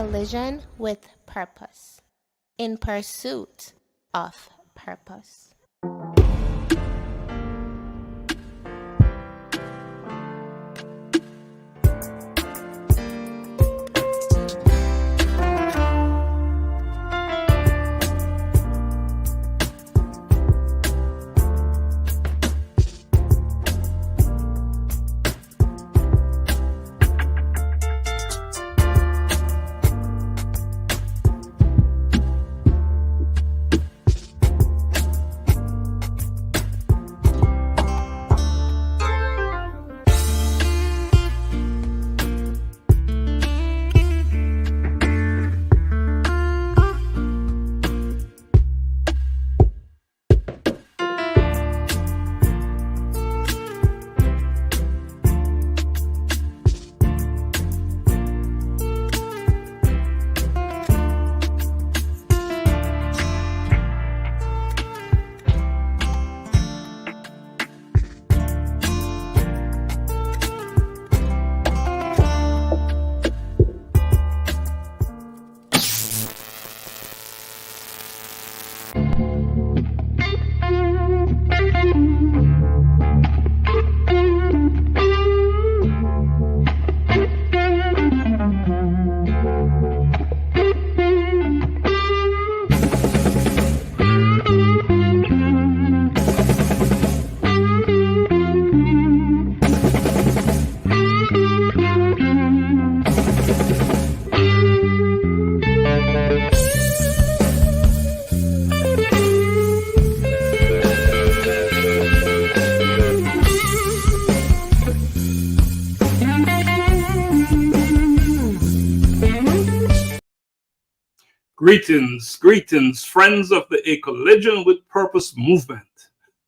collision with purpose, in pursuit of purpose. Greetings, friends of the A Collision with Purpose movement.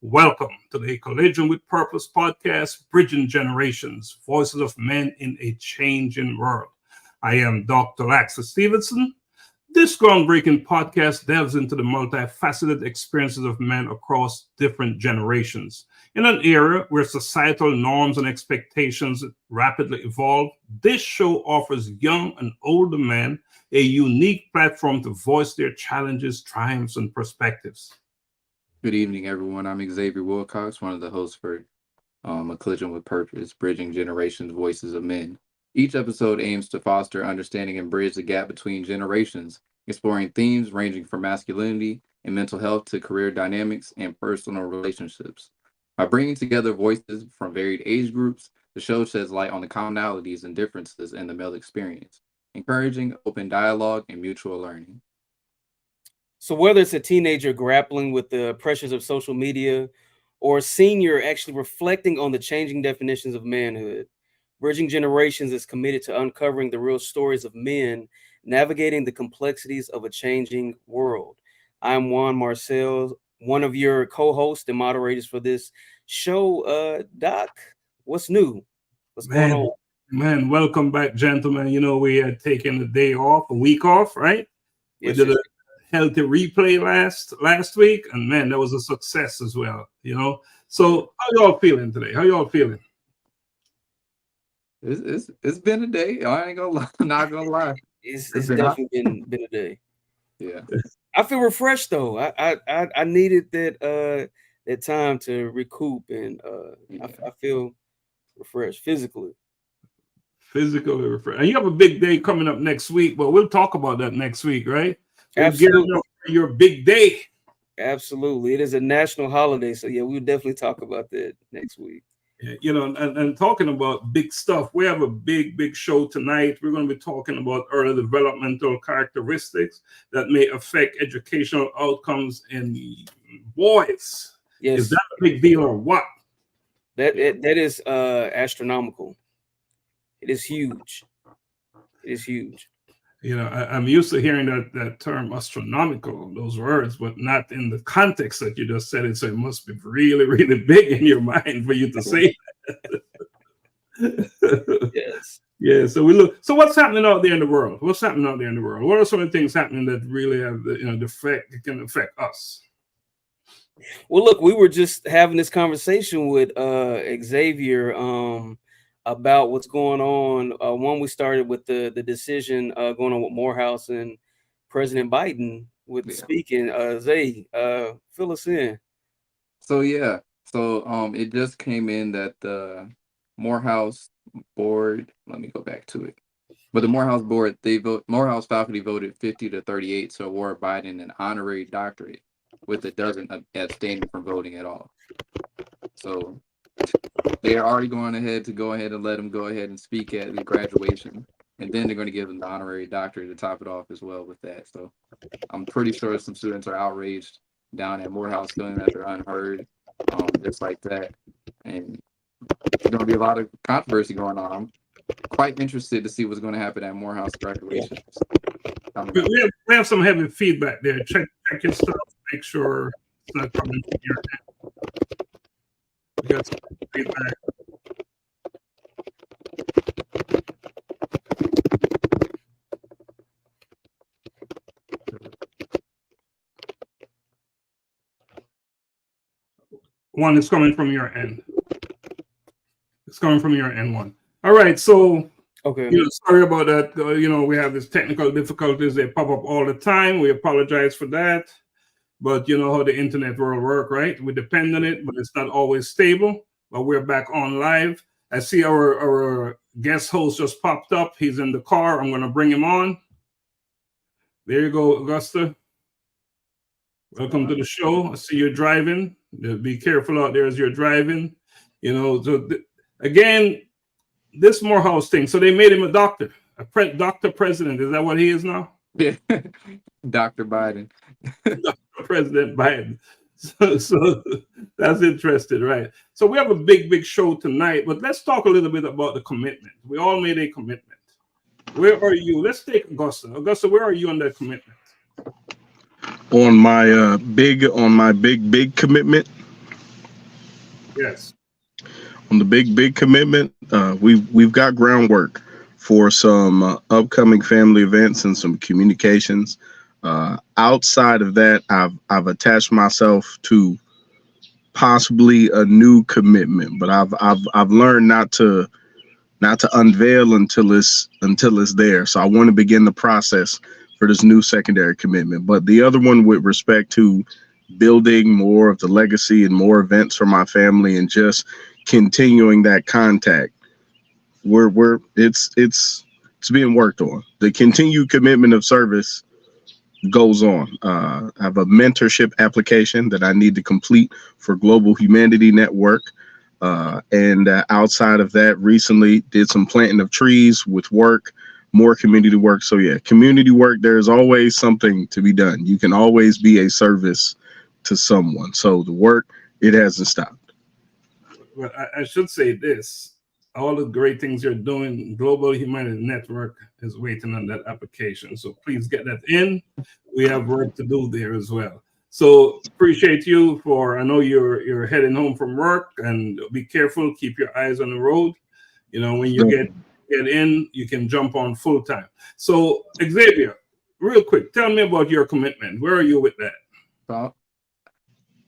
Welcome to the A Collision with Purpose podcast, Bridging Generations, Voices of Men in a Changing World. I am Dr. Stephenson. This groundbreaking podcast delves into the multifaceted experiences of men across different generations. In an era where societal norms and expectations rapidly evolve, this show offers young and older men a unique platform to voice their challenges, triumphs, and perspectives. Good evening, everyone. I'm Xavier Willcox, one of the hosts for A Collision with Purpose, Bridging Generations, Voices of Men. Each episode aims to foster understanding and bridge the gap between generations, exploring themes ranging from masculinity and mental health to career dynamics and personal relationships. By bringing together voices from varied age groups, the show sheds light on the commonalities and differences in the male experience, encouraging open dialogue and mutual learning. So whether it's a teenager grappling with the pressures of social media or a senior actually reflecting on the changing definitions of manhood, Bridging Generations is committed to uncovering the real stories of men navigating the complexities of a changing world. I'm Juan Marcel, one of your co-hosts and moderators for this show. Doc, what's new? What's going on? Man, welcome back, gentlemen. You know, we had taken a week off, right? Yes, we did a healthy replay last week, and man, that was a success as well, you know. So how y'all feeling today? It's been a day. I ain't gonna lie, not gonna lie. It's definitely been a day. Yeah. I feel refreshed though. I needed that time to recoup, and I feel refreshed physically. Refreshed. And you have a big day coming up next week, but we'll talk about that next week, right? Absolutely. Your big day. Absolutely. It is a national holiday, so yeah, we'll definitely talk about that next week. Yeah, you know, and talking about big stuff, we have a big show tonight. We're going to be talking about early developmental characteristics that may affect educational outcomes in boys. Yes. Is that a big deal or what? That is astronomical. It is huge. You know, I'm used to hearing that term astronomical, those words, but not in the context that you just said it. So it must be really, really big in your mind for you to say that. Yes. Yeah. So so what's happening out there in the world? What are some of the things happening that really have the effect, it can affect us? Well, look, we were just having this conversation with Xavier about what's going on. One, we started with the decision going on with Morehouse and President Biden with speaking. Zay, fill us in. So it just came in that the Morehouse board. Let me go back to it. But the Morehouse board, Morehouse faculty voted 50-38 to award Biden an honorary doctorate, with a dozen abstaining from voting at all. So they are already going ahead and let him go ahead and speak at the graduation, and then they're going to give him the honorary doctorate to top it off as well with that. So I'm pretty sure some students are outraged down at Morehouse, feeling that they're unheard, just like that. And there's going to be a lot of controversy going on. I'm quite interested to see what's going to happen at Morehouse graduation. We have some heavy feedback there. Check your stuff. Make sure it's not coming from your end. We got some feedback. One is coming from your end. It's coming from your end, one. All right, so okay. Sorry about that. We have these technical difficulties. They pop up all the time. We apologize for that. But you know how the internet world works, right? We depend on it, but it's not always stable. But we're back on live. I see our guest host just popped up. He's in the car. I'm going to bring him on. There you go, Augusta. Welcome to the show. I see you're driving. Be careful out there as you're driving. Again, this Morehouse thing. So they made him a doctor, doctor president. Is that what he is now? Yeah, Dr. Biden. Dr. President Biden. So that's interesting, right? So we have a big show tonight, but let's talk a little bit about the commitment. We all made a commitment. Where are you? Let's take Augusta. Augusta, where are you on that commitment? On my big commitment. Yes. On the big commitment, we've got groundwork for some upcoming family events and some communications. Outside of that, I've attached myself to possibly a new commitment, but I've learned not to unveil until it's there. So I want to begin the process for this new secondary commitment. But the other one, with respect to building more of the legacy and more events for my family and just continuing that contact, it's being worked on. The continued commitment of service goes on. I have a mentorship application that I need to complete for Global Humanity Network. And outside of that, recently did some planting of trees with work, more community work. So yeah, community work, there's always something to be done. You can always be a service to someone. So the work, it hasn't stopped. Well, I should say this. All the great things you're doing, Global Humanity Network is waiting on that application. So please get that in. We have work to do there as well. So appreciate you I know you're heading home from work, and be careful, keep your eyes on the road. When you get in, you can jump on full time. So Xavier, real quick, tell me about your commitment. Where are you with that? Well,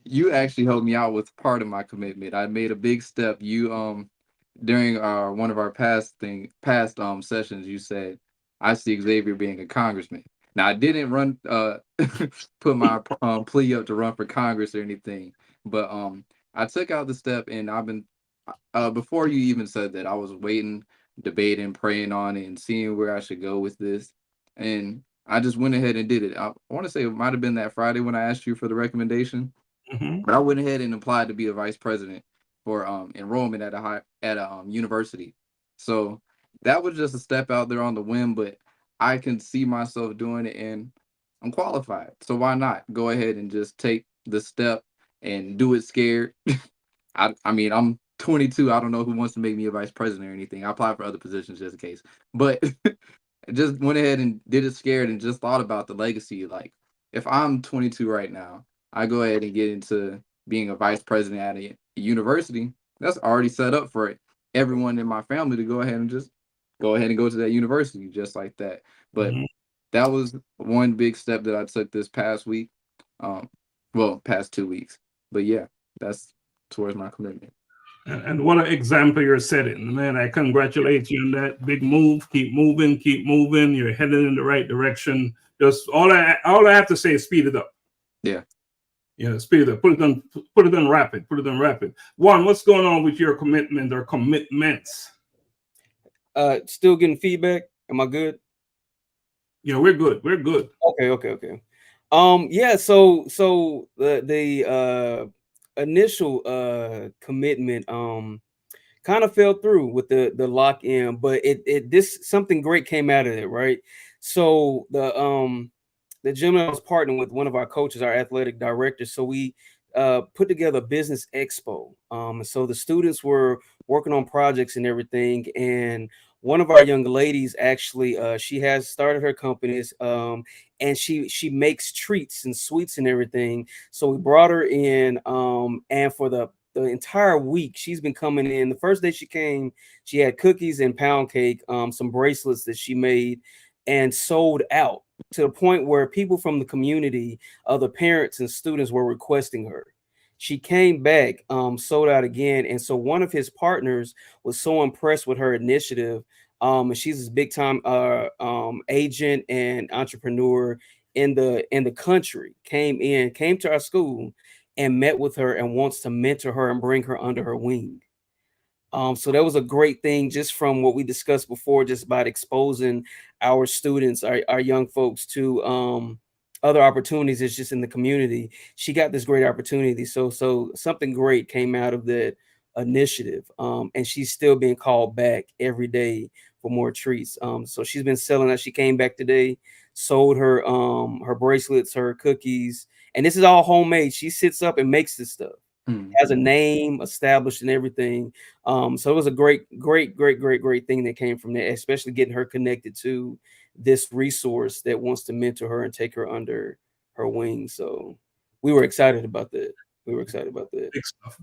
you actually helped me out with part of my commitment. I made a big step. You during one of our past sessions, you said, I see Xavier being a congressman. Now, I didn't run put my plea up to run for Congress or anything, but I took out the step, and I've been before you even said that, I was waiting, debating, praying on it, and seeing where I should go with this, and I just went ahead and did it. I want to say it might have been that Friday when I asked you for the recommendation, but I went ahead and applied to be a vice president for enrollment at a university. So that was just a step out there on the whim, but I can see myself doing it, and I'm qualified. So why not go ahead and just take the step and do it scared? I mean, I'm 22. I don't know who wants to make me a vice president or anything. I applied for other positions just in case, but just went ahead and did it scared, and just thought about the legacy. Like, if I'm 22 right now, I go ahead and get into being a vice president at a university, that's already set up for everyone in my family to go ahead and go to that university just like that. But that was one big step that I took this past week. Past 2 weeks. But yeah, that's towards my commitment. And what an example you're setting, man. I congratulate you on that big move. Keep moving, keep moving. You're headed in the right direction. Just all I have to say is speed it up. Yeah. Yeah, speed it up. Put it on rapid. Put it on rapid. Juan, what's going on with your commitment or commitments? Still getting feedback. Am I good? Yeah, we're good. We're good. Okay. Yeah, so the initial commitment kind of fell through with the lock-in, but this something great came out of it, right? So the gentleman I was partnering with, one of our coaches, our athletic director, so we put together a business expo. So the students were working on projects and everything, and one of our young ladies actually she has started her companies, and she makes treats and sweets and everything. So we brought her in, and for the entire week she's been coming in. The first day she came, she had cookies and pound cake, some bracelets that she made and sold out, to the point where people from the community, other parents and students, were requesting her. She came back, sold out again. And so one of his partners was so impressed with her initiative. And she's this big time agent and entrepreneur in the country, came to our school and met with her and wants to mentor her and bring her under her wing. So that was a great thing, just from what we discussed before, just about exposing our students, our young folks, to other opportunities. It's just in the community. She got this great opportunity. So something great came out of that initiative. And she's still being called back every day for more treats. So she's been selling that. She came back today, sold her bracelets, her cookies, and this is all homemade. She sits up and makes this stuff. Has a name established and everything. So it was a great thing that came from that, especially getting her connected to this resource that wants to mentor her and take her under her wing. So we were excited about that.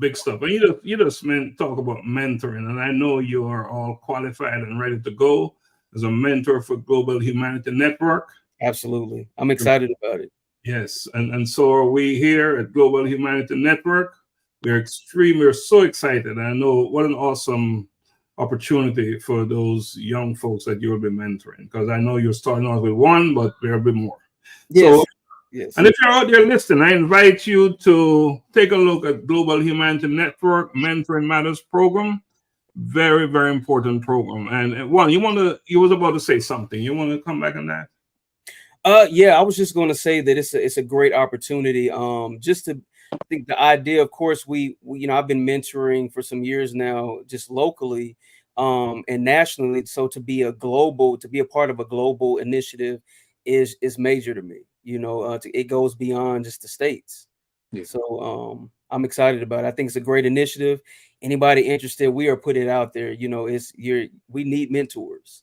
Big stuff. And you just talk about mentoring, and I know you are all qualified and ready to go as a mentor for Global Humanity Network. Absolutely. I'm excited about it. Yes, and so are we here at Global Humanity Network. We're so excited. I know what an awesome opportunity for those young folks that you'll be mentoring, because I know you're starting off with one, but there'll be more. Yes. So, yes. And if you're out there listening, I invite you to take a look at Global Humanity Network Mentoring Matters program. Very, very important program. And Juan, you was about to say something. You want to come back on that? Yeah, I was just going to say that it's a great opportunity. Just to, I think the idea, of course, we I've been mentoring for some years now, just locally, and nationally. So to be a part of a global initiative is major to me. It goes beyond just the states. Yeah. So I'm excited about it. I think it's a great initiative. Anybody interested, we are putting it out there. We need mentors.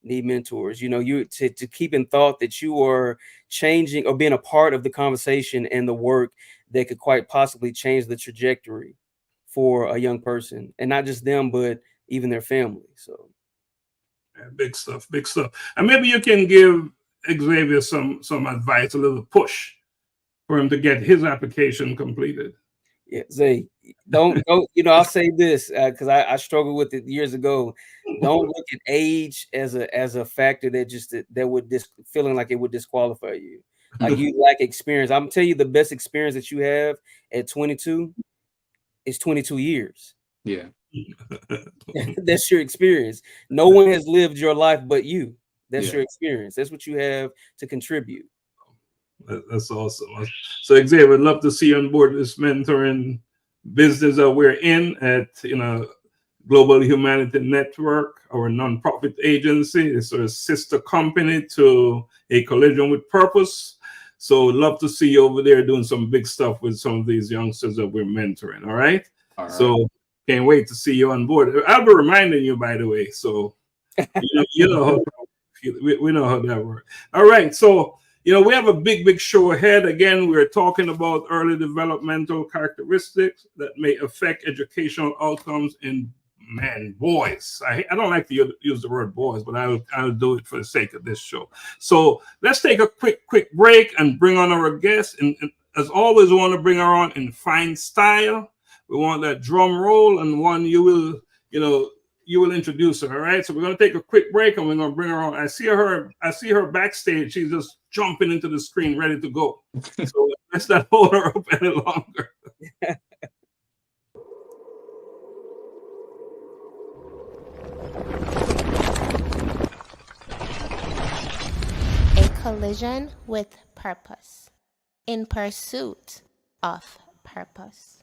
To keep in thought that you are changing or being a part of the conversation and the work that could quite possibly change the trajectory for a young person, and not just them, but even their family. So yeah, big stuff. And maybe you can give Xavier some advice, a little push for him to get his application completed. Yeah, Zay, don't I'll say this because I struggled with it years ago. Don't look at age as a factor that would feeling like it would disqualify you. Like you lack experience. I'm telling you, the best experience that you have at 22 is 22 years. Yeah. That's your experience. No one has lived your life but you. That's your experience. That's what you have to contribute. That's awesome. So Xavier, I'd love to see you on board this mentoring business that we're in at Global Humanity Network, our nonprofit agency. It's a sister company to A Collision with Purpose. So love to see you over there doing some big stuff with some of these youngsters that we're mentoring. All right. So can't wait to see you on board. I'll be reminding you, by the way. So you know how we know how that works. All right. So we have a big show ahead. Again, we're talking about early developmental characteristics that may affect educational outcomes in boys. I don't like to use the word boys, but I'll do it for the sake of this show. So let's take a quick break and bring on our guest. And as always, we want to bring her on in fine style. We want that drum roll, and Juan, you will introduce her. All right. So we're going to take a quick break, and we're going to bring her on. I see her backstage. She's just jumping into the screen, ready to go. So let's not hold her up any longer. A collision with purpose. In pursuit of purpose.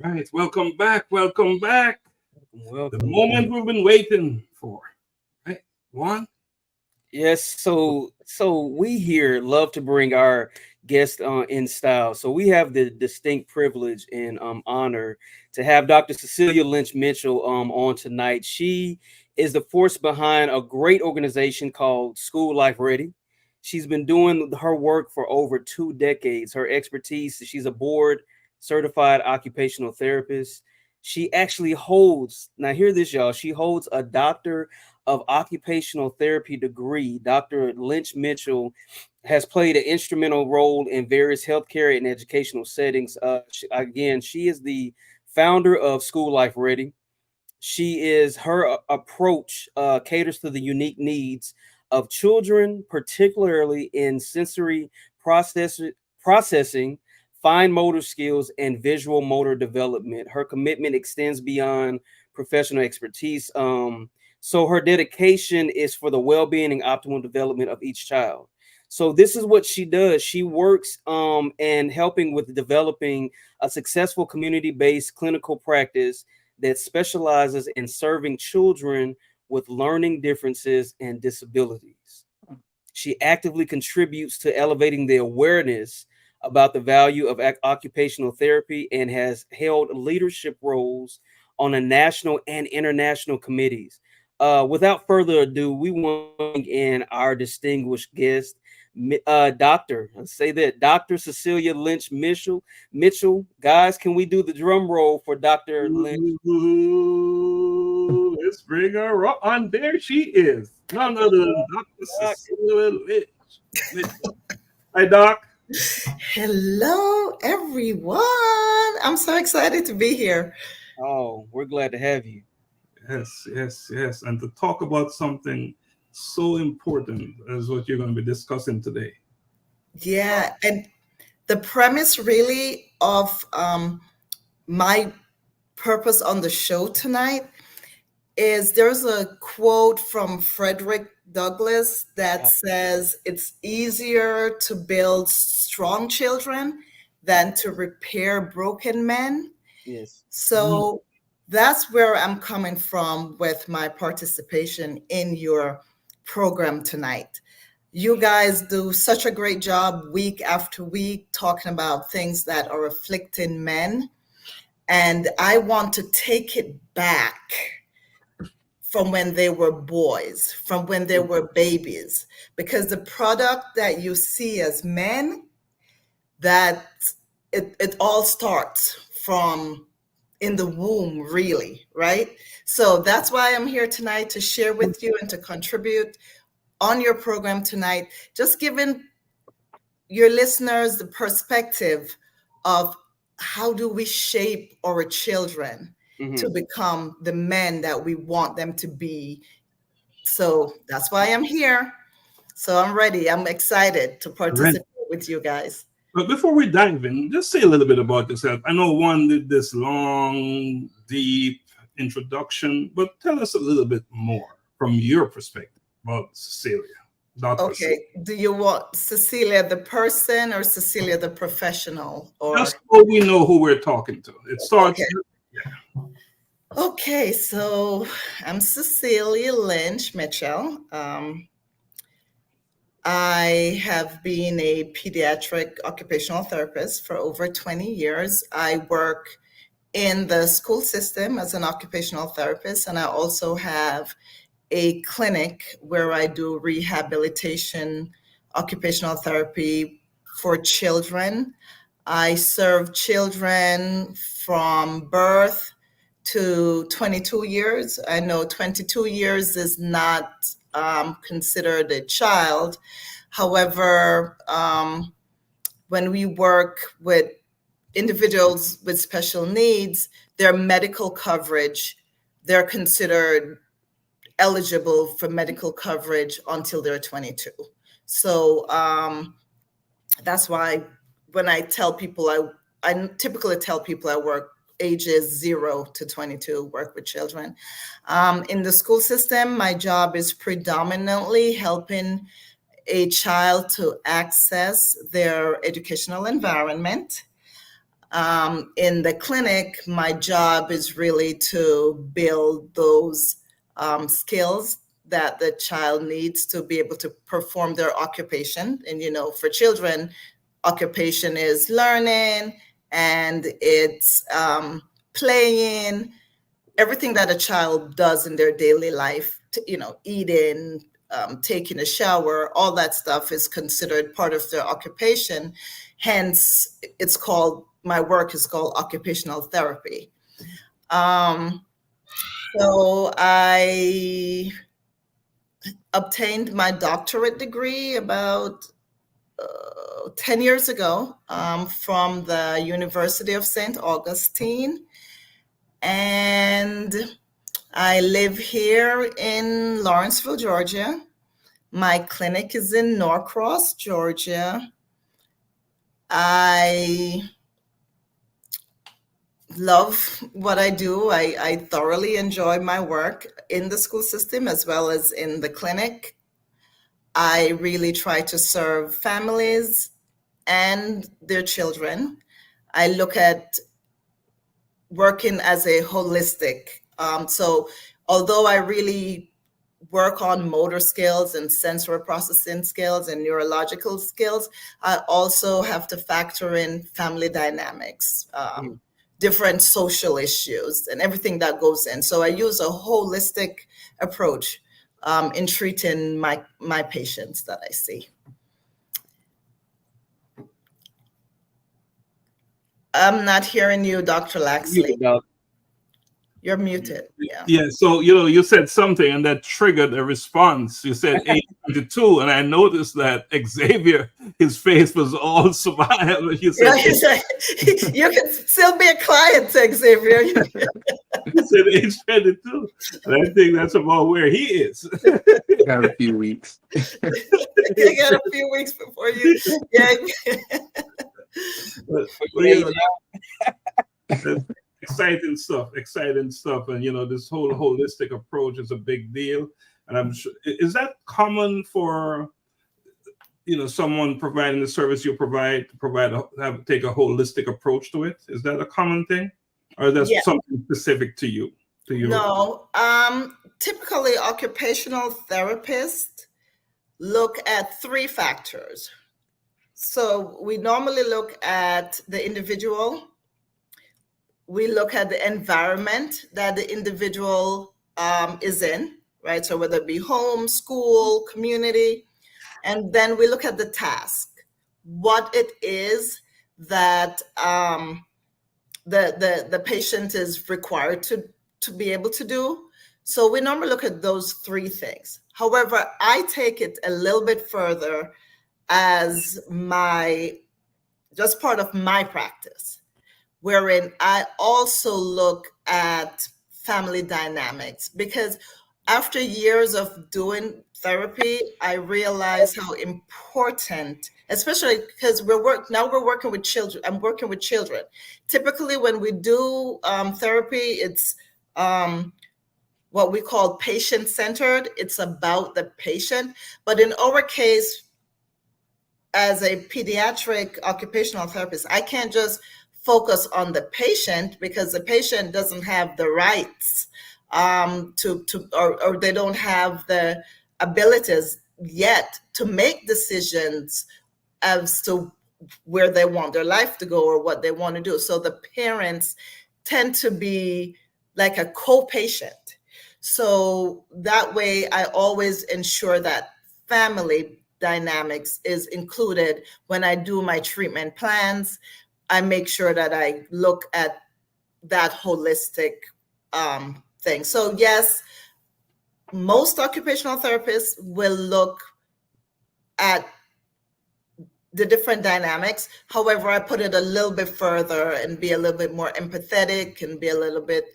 Right. Welcome back. Welcome back. Welcome. The moment we've been waiting for. Right. Juan? Yes, so we here love to bring our guest in style. So we have the distinct privilege and honor to have Dr. Cecelia Lynch-Mitchell on tonight. She is the force behind a great organization called School Life Ready. She's been doing her work for over 2 decades. Her expertise, she's a board certified occupational therapist. She actually holds, now hear this, y'all, she holds a doctor of occupational therapy degree. Dr. Lynch-Mitchell has played an instrumental role in various healthcare and educational settings. She is the founder of School Life Ready. Her approach caters to the unique needs of children, particularly in sensory processing, fine motor skills, and visual motor development. Her commitment extends beyond professional expertise. So her dedication is for the well-being and optimal development of each child. So this is what she does. She works and helping with developing a successful community-based clinical practice that specializes in serving children with learning differences and disabilities. She actively contributes to elevating the awareness about the value of occupational therapy and has held leadership roles on a national and international committees. Without further ado, we want to bring in our distinguished guest, Dr. Cecelia Lynch-Mitchell. Guys, can we do the drum roll for Dr. Lynch? Let's bring her up. And there she is. None other than Dr. Cecelia Lynch. Hi, Doc. Hello, everyone. I'm so excited to be here. Oh, we're glad to have you. Yes. And to talk about something so important as what you're going to be discussing today. Yeah, and the premise really of my purpose on the show tonight is there's a quote from Frederick Douglass that says it's easier to build strong children than to repair broken men. Yes. So that's where I'm coming from with my participation in your program tonight. You guys do such a great job week after week talking about things that are afflicting men. And I want to take it back from when they were boys, from when they were babies, because the product that you see as men, that it all starts from in the womb, really, right? So that's why I'm here tonight, to share with you and to contribute on your program tonight, just giving your listeners the perspective of how do we shape our children to become the men that we want them to be. So that's why I'm here. So I'm ready. I'm excited to participate with you guys. But before we dive in, just say a little bit about yourself. I know Juan did this long, deep introduction, but tell us a little bit more from your perspective about Cecelia. Okay. Do you want Cecelia the person or Cecelia the professional? Or just so we know who we're talking to. It starts. Okay. Yeah. Okay, so I'm Cecelia Lynch-Mitchell. I have been a pediatric occupational therapist for over 20 years. I work in the school system as an occupational therapist, and I also have a clinic where I do rehabilitation occupational therapy for children. I serve children from birth to 22 years. I know 22 years is not considered a child. However, when we work with individuals with special needs, their medical coverage, they're considered eligible for medical coverage until they're 22. So that's why when I tell people, I typically tell people I work ages 0 to 22, work with children. In the school system, my job is predominantly helping a child to access their educational environment. In the clinic, my job is really to build those skills that the child needs to be able to perform their occupation. And, for children, occupation is learning, and it's playing, everything that a child does in their daily life, eating, taking a shower, all that stuff is considered part of their occupation. Hence, my work is called occupational therapy. So I obtained my doctorate degree about 10 years ago from the University of St. Augustine. And I live here in Lawrenceville, Georgia. My clinic is in Norcross, Georgia. I love what I do. I thoroughly enjoy my work in the school system as well as in the clinic. I really try to serve families and their children. I look at working as a holistic. So although I really work on motor skills and sensory processing skills and neurological skills, I also have to factor in family dynamics, different social issues, and everything that goes in. So I use a holistic approach in treating my patients that I see. I'm not hearing you, Dr. Laxley. You're muted. Yeah. So, you said something and that triggered a response. You said age 22, and I noticed that Xavier, his face was all smile. You said, you can still be a client to Xavier. He said age 22. And I think that's about where he is. Got a few weeks. You got a few weeks before you. Yeah. Exciting stuff. And, this whole holistic approach is a big deal. And I'm sure, is that common for, someone providing the service you provide to take a holistic approach to it? Is that a common thing? Or is that something specific to you? No. Typically, occupational therapists look at 3 factors. So we normally look at the individual. We look at the environment that the individual is in, right? So whether it be home, school, community, and then we look at the task, what it is that the patient is required to be able to do. So we normally look at those three things. However, I take it a little bit further as just part of my practice, wherein I also look at family dynamics, because after years of doing therapy, I realize how important, especially because we're working with children. I'm working with children. Typically, when we do therapy, it's what we call patient-centered. It's about the patient. But in our case, as a pediatric occupational therapist, I can't just focus on the patient, because the patient doesn't have the rights or they don't have the abilities yet to make decisions as to where they want their life to go or what they want to do. So the parents tend to be like a co-patient. So that way I always ensure that family dynamics is included when I do my treatment plans. I make sure that I look at that holistic thing. So yes, most occupational therapists will look at the different dynamics. However, I put it a little bit further and be a little bit more empathetic and be a little bit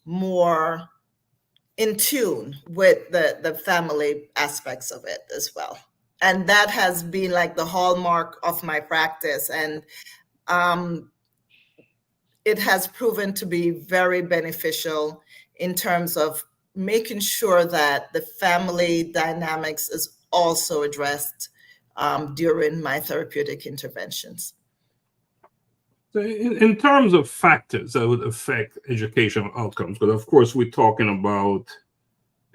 more in tune with the family aspects of it as well. And that has been like the hallmark of my practice. And it has proven to be very beneficial in terms of making sure that the family dynamics is also addressed during my therapeutic interventions. So in terms of factors that would affect educational outcomes, but of course we're talking about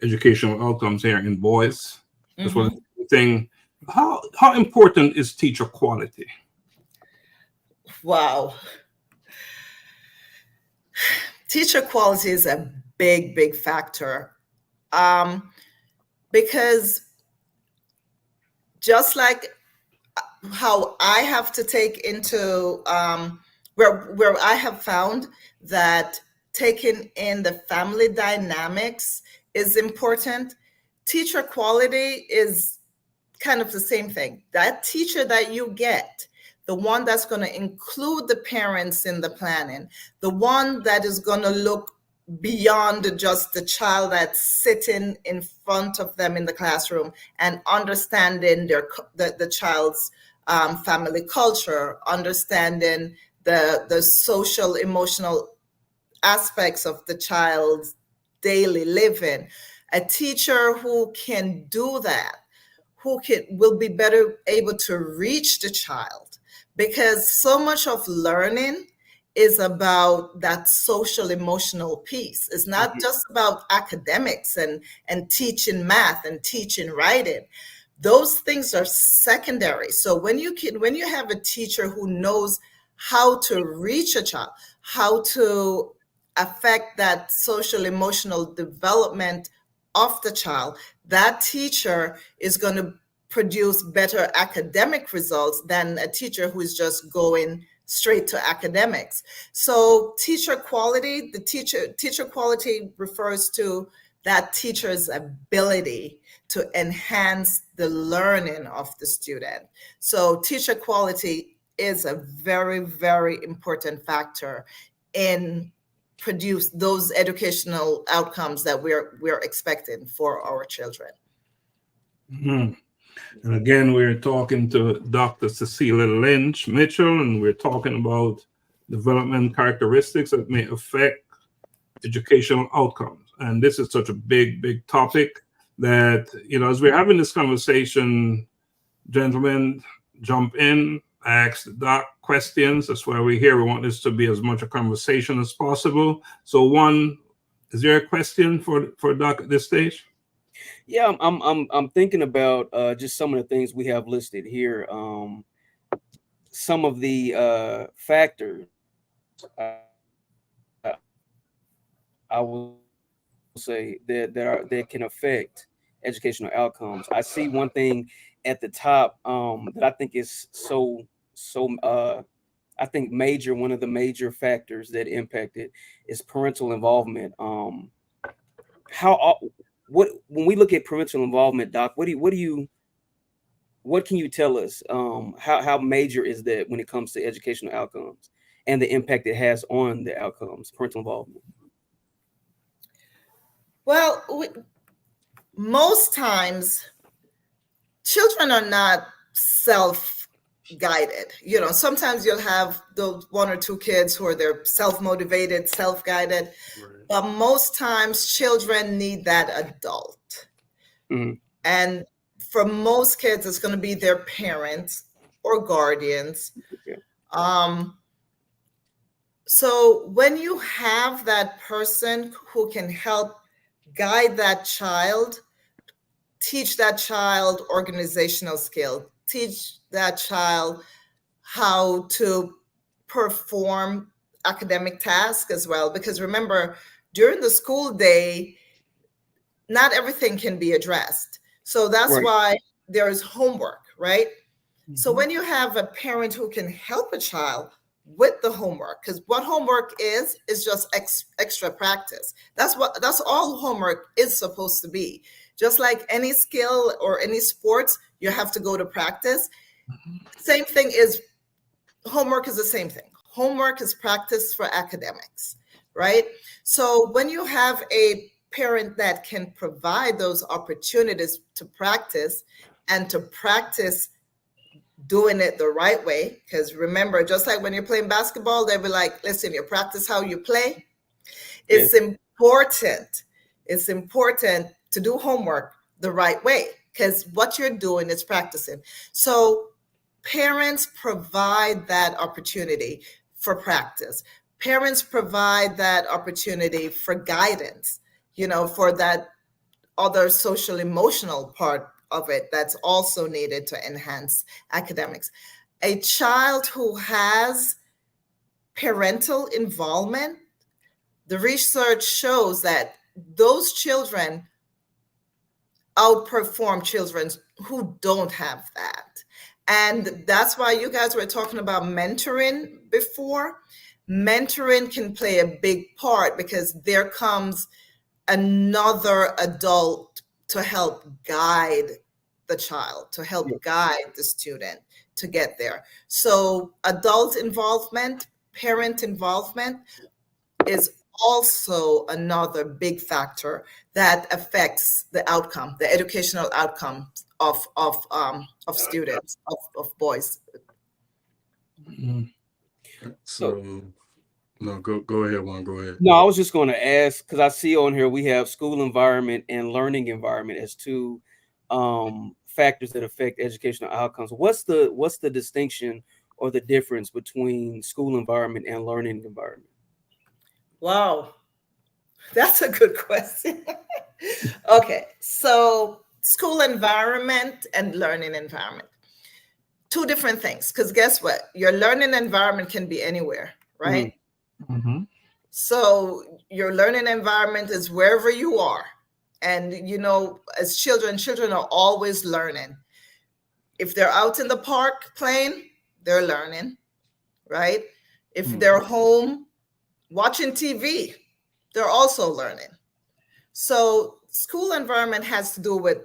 educational outcomes here in boys. That's one thing. How important is teacher quality? Wow. Teacher quality is a big factor, because just like how I have to take into where I have found that taking in the family dynamics is important, teacher quality is kind of the same thing. That teacher that you get, the one that's going to include the parents in the planning, the one that is going to look beyond just the child that's sitting in front of them in the classroom and understanding the child's family culture, understanding the social, emotional aspects of the child's daily living. A teacher who can do that, will be better able to reach the child, because so much of learning is about that social emotional piece. It's not just about academics and teaching math and teaching writing. Those things are secondary. So when you have a teacher who knows how to reach a child, how to affect that social emotional development of the child, that teacher is going to produce better academic results than a teacher who is just going straight to academics. So teacher quality, teacher quality refers to that teacher's ability to enhance the learning of the student. So teacher quality is a very important factor in produce those educational outcomes that we're expecting for our children. And again, we're talking to Dr. Cecelia Lynch-Mitchell, and we're talking about development characteristics that may affect educational outcomes. And this is such a big topic that, as we're having this conversation, gentlemen, jump in, ask the doc questions. That's why we're here. We want this to be as much a conversation as possible. So is there a question for Doc at this stage? Yeah, I'm thinking about just some of the things we have listed here. Some of the factors I was say that can affect educational outcomes. I see one thing at the top that I think is so I think one of the major factors that impact it is parental involvement. When we look at parental involvement, Doc, what can you tell us? How major is that when it comes to educational outcomes and the impact it has on the outcomes, parental involvement? Well, most times children are not self-guided. Sometimes you'll have those one or two kids who are they're self-motivated, self-guided, but most times children need that adult. Mm-hmm. And for most kids, it's going to be their parents or guardians. Okay. So when you have that person who can help guide that child, teach that child organizational skill, teach that child how to perform academic tasks as well. Because remember, during the school day, not everything can be addressed. So that's Right. why there is homework, right? Mm-hmm. So when you have a parent who can help a child with the homework, because what homework is just extra practice. That's all homework is supposed to be. Just like any skill or any sports, you have to go to practice. Mm-hmm. Same thing is homework is the same thing. Homework is practice for academics, right? So when you have a parent that can provide those opportunities to practice and to practice doing it the right way, because remember, just like when you're playing basketball, they'll be like, listen, you practice how you play. It's important. It's important to do homework the right way, because what you're doing is practicing. So parents provide that opportunity for practice. Parents provide that opportunity for guidance, for that other social emotional part of it that's also needed to enhance academics. A child who has parental involvement, the research shows that those children outperform children who don't have that. And that's why you guys were talking about mentoring before. Mentoring can play a big part because there comes another adult to help guide the child, to help guide the student to get there. So adult involvement, parent involvement is also another big factor that affects the outcome, the educational outcome of students, of boys. So no, go ahead, Juan. Go ahead. No, I was just going to ask, because I see on here we have school environment and learning environment as two factors that affect educational outcomes. What's the distinction or the difference between school environment and learning environment? Wow, that's a good question. Okay, so school environment and learning environment, two different things. Because guess what? Your learning environment can be anywhere, right? Mm-hmm. So your learning environment is wherever you are. And, as children are always learning. If they're out in the park playing, they're learning, right? If they're home watching TV, they're also learning. So school environment has to do with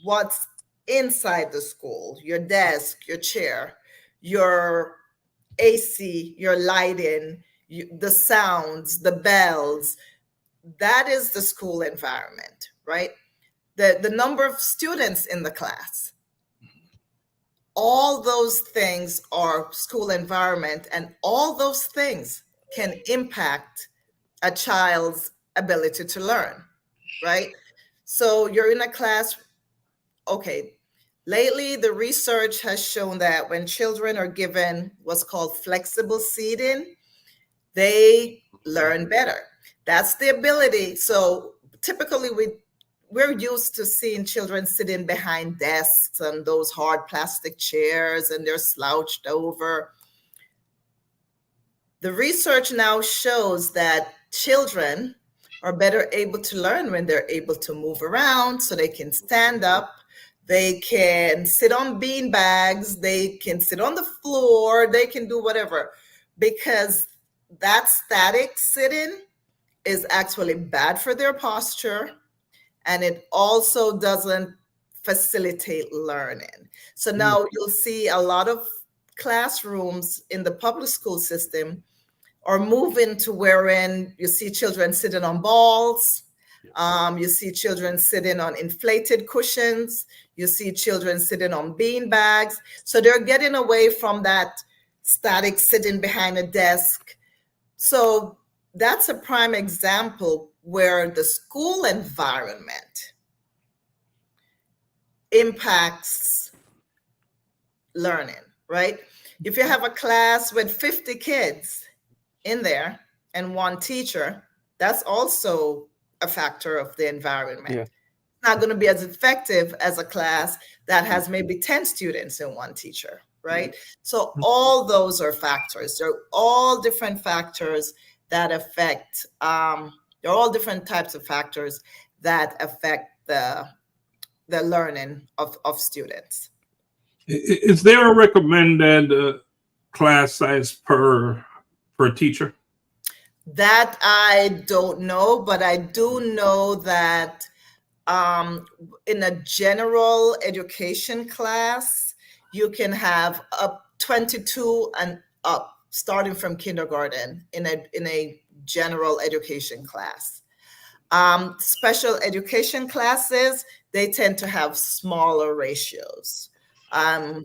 what's inside the school, your desk, your chair, your AC, your lighting, the sounds, the bells. That is the school environment, right? The number of students in the class. All those things are school environment, and all those things can impact a child's ability to learn, right? So you're in a class, okay. Lately, the research has shown that when children are given what's called flexible seating, they learn better. That's the ability. So typically we're used to seeing children sitting behind desks and those hard plastic chairs, and they're slouched over. The research now shows that children are better able to learn when they're able to move around, so they can stand up, they can sit on bean bags, they can sit on the floor, they can do whatever, because that static sitting is actually bad for their posture, and it also doesn't facilitate learning. So now you'll see a lot of classrooms in the public school system are moving to wherein you see children sitting on balls, you see children sitting on inflated cushions, you see children sitting on bean bags. So they're getting away from that static sitting behind a desk. So that's a prime example where the school environment impacts learning, right? If you have a class with 50 kids in there and one teacher, that's also a factor of the environment. Yeah. It's not going to be as effective as a class that has maybe 10 students and one teacher, right? So all those are factors. They're all different factors that affect, they're all different types of factors that affect the learning of students. Is there a recommended class size per teacher? That I don't know, but I do know that in a general education class, you can have up 22 and up, starting from kindergarten in a general education class. Special education classes, they tend to have smaller ratios,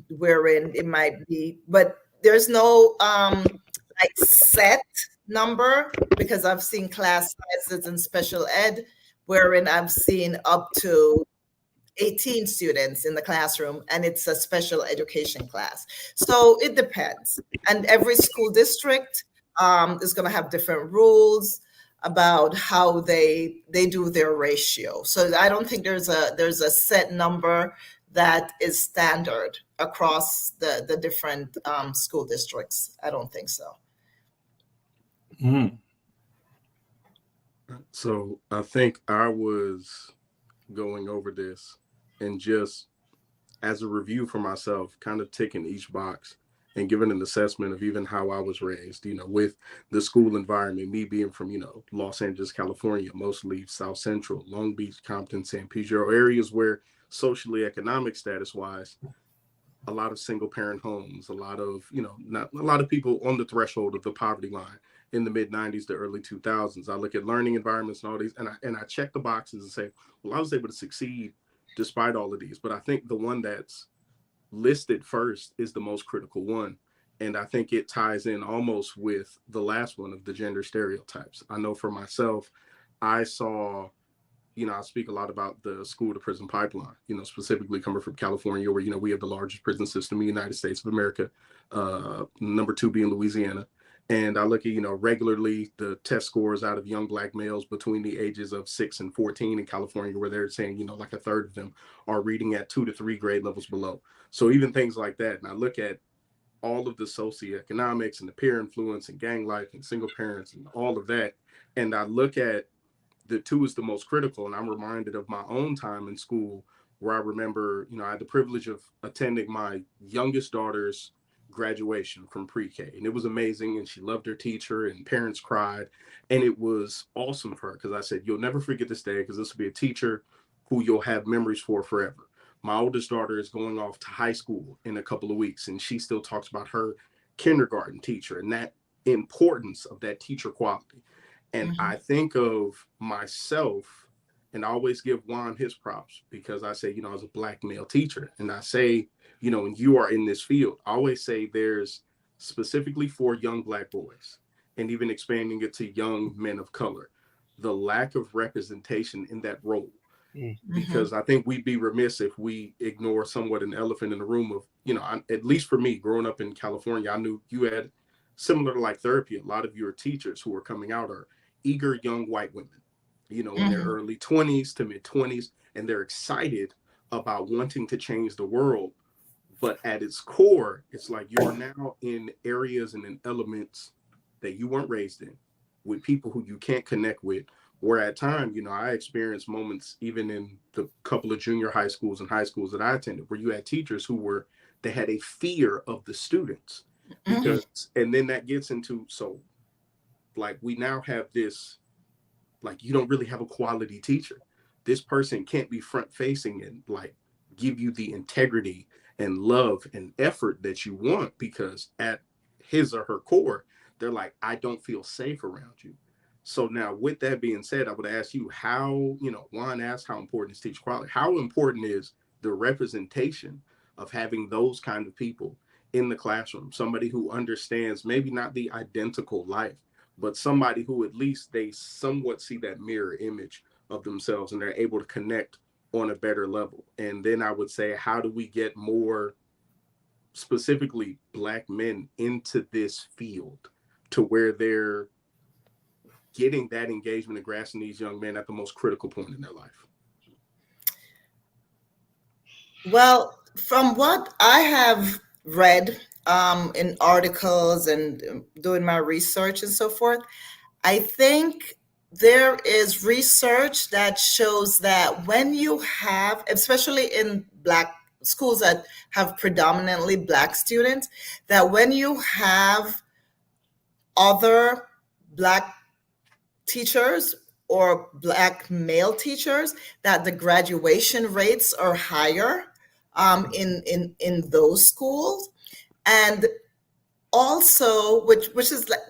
wherein it might be, but there's no like set number, because I've seen class sizes in special ed wherein I've seen up to 18 students in the classroom, and it's a special education class. So it depends. And every school district is going to have different rules about how they do their ratio. So I don't think there's a set number that is standard across the different school districts. I don't think so. Mm. So I think I was going over this and just as a review for myself, kind of ticking each box and giving an assessment of even how I was raised, with the school environment, me being from, Los Angeles, California, mostly South Central, Long Beach, Compton, San Pedro, areas where socially, economic status wise, a lot of single parent homes, a lot of, not a lot of people on the threshold of the poverty line in the mid 90s to early 2000s. I look at learning environments and all these, and I check the boxes and say, well, I was able to succeed despite all of these. But I think the one that's listed first is the most critical one. And I think it ties in almost with the last one of the gender stereotypes. I know for myself, I saw, I speak a lot about the school to prison pipeline, specifically coming from California, where, we have the largest prison system in the United States of America, number 2 being Louisiana. And I look at, regularly the test scores out of young Black males between the ages of 6 and 14 in California, where they're saying, like a third of them are reading at 2 to 3 grade levels below. So even things like that. And I look at all of the socioeconomics and the peer influence and gang life and single parents and all of that. And I look at the 2 is the most critical. And I'm reminded of my own time in school, where I remember, I had the privilege of attending my youngest daughter's graduation from pre-K, and it was amazing, and she loved her teacher, and parents cried, and it was awesome for her, because I said, you'll never forget this day, because this will be a teacher who you'll have memories for forever. My oldest daughter is going off to high school in a couple of weeks, and she still talks about her kindergarten teacher and that importance of that teacher quality. And I think of myself, and I always give Juan his props, because I say, I was a Black male teacher, and I say, and you are in this field, I always say there's specifically for young Black boys, and even expanding it to young men of color, the lack of representation in that role. Because I think we'd be remiss if we ignore somewhat an elephant in the room of, at least for me, growing up in California, I knew you had, similar to like therapy, a lot of your teachers who are coming out are eager young white women, in their early 20s to mid 20s, and they're excited about wanting to change the world. But at its core, it's like you're now in areas and in elements that you weren't raised in, with people who you can't connect with, Where at times, I experienced moments even in the couple of junior high schools and high schools that I attended, where you had teachers they had a fear of the students, because, and then that gets into, so like, we now have this, like, you don't really have a quality teacher. This person can't be front facing and like give you the integrity and love and effort that you want, because at his or her core, they're like, I don't feel safe around you. So now, with that being said, I would ask you how, Juan asked how important is teacher quality. How important is the representation of having those kind of people in the classroom? Somebody who understands maybe not the identical life, but somebody who at least they somewhat see that mirror image of themselves and they're able to connect on a better level. And then I would say, how do we get more specifically Black men into this field to where they're getting that engagement and grasping these young men at the most critical point in their life? Well, from what I have read in articles and doing my research and so forth, I think there is research that shows that when you have, especially in Black schools that have predominantly Black students, that when you have other Black teachers or Black male teachers, that the graduation rates are higher in those schools. And also, which is like,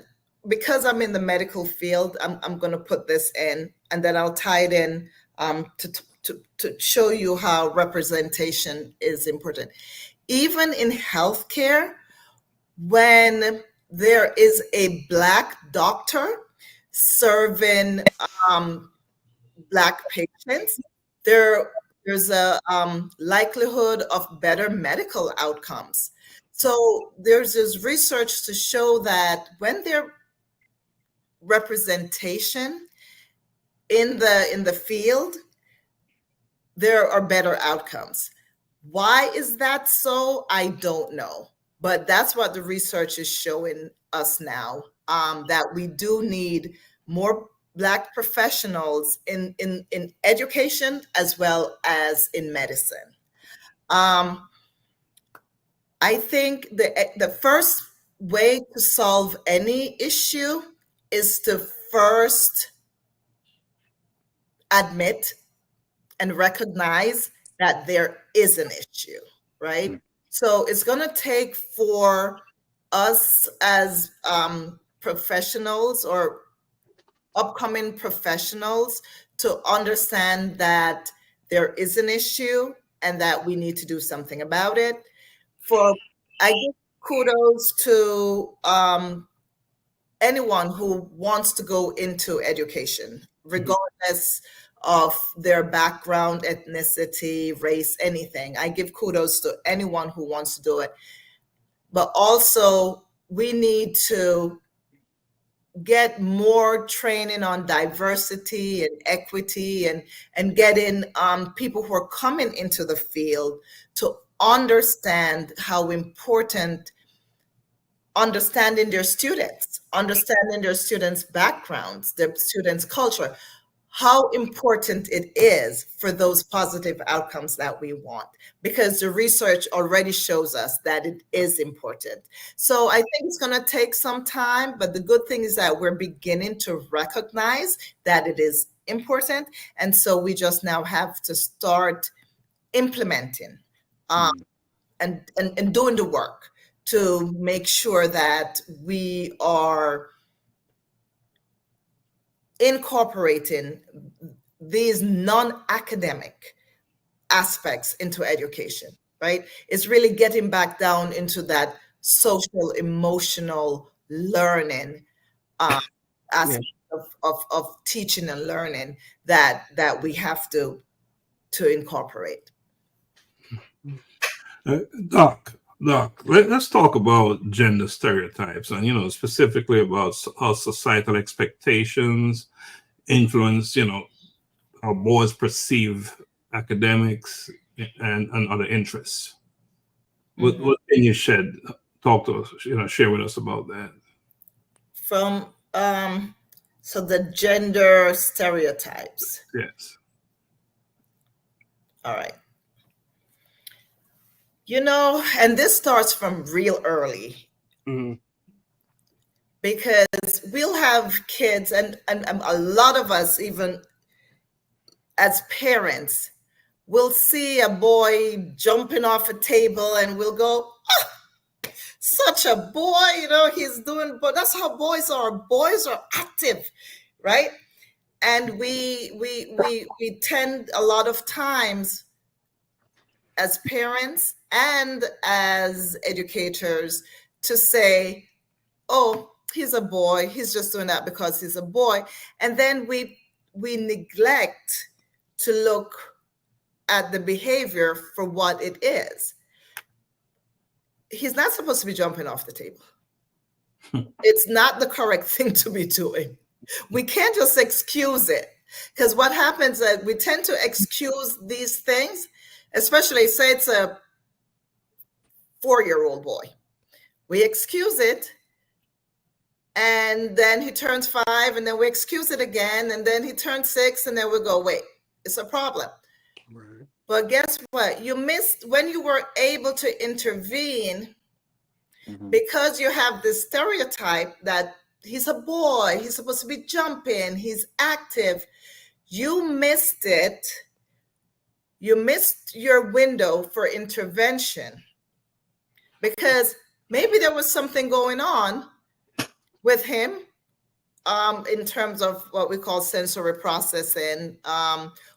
because I'm in the medical field, I'm going to put this in, and then I'll tie it in to show you how representation is important. Even in healthcare, when there is a Black doctor serving Black patients, there's a likelihood of better medical outcomes. So there's this research to show that when there's representation in the field, there are better outcomes. Why is that so? I don't know. But that's what the research is showing us now, that we do need more Black professionals in education as well as in medicine. I think the first way to solve any issue is to first admit and recognize that there is an issue, right? So it's going to take for us as professionals or upcoming professionals to understand that there is an issue and that we need to do something about it. I give kudos to anyone who wants to go into education, regardless of their background, ethnicity, race, anything. I give kudos to anyone who wants to do it. But also, we need to get more training on diversity and equity, and getting people who are coming into the field to understand how important understanding their students backgrounds, their students' culture, how important it is for those positive outcomes that we want, because the research already shows us that it is important. So I think it's going to take some time, but the good thing is that we're beginning to recognize that it is important. And so we just now have to start implementing and doing the work to make sure that we are incorporating these non-academic aspects into education, right? It's really getting back down into that social, emotional learning aspect of teaching and learning that we have to incorporate. Doc, let's talk about gender stereotypes and, specifically about how societal expectations influence, how boys perceive academics and other interests. What can you talk to us, share with us about that? From So the gender stereotypes. Yes. All right. You know, and this starts from real early. Mhm. Because we'll have kids, and a lot of us, even as parents, will see a boy jumping off a table and we'll go, "Ah, such a boy, you know, he's doing," but that's how boys are. Boys are active, right? And we tend a lot of times as parents and as educators to say, oh, he's a boy, he's just doing that because he's a boy. And then we neglect to look at the behavior for what it is. He's not supposed to be jumping off the table. It's not the correct thing to be doing. We can't just excuse it, because what happens is we tend to excuse these things, especially say it's a 4-year-old boy. We excuse it, and then he turns 5, and then we excuse it again, and then he turns 6, and then we go, wait, it's a problem. Right. But guess what? You missed when you were able to intervene, because you have this stereotype that he's a boy, he's supposed to be jumping, he's active. You missed it. You missed your window for intervention, because maybe there was something going on with him in terms of what we call sensory processing,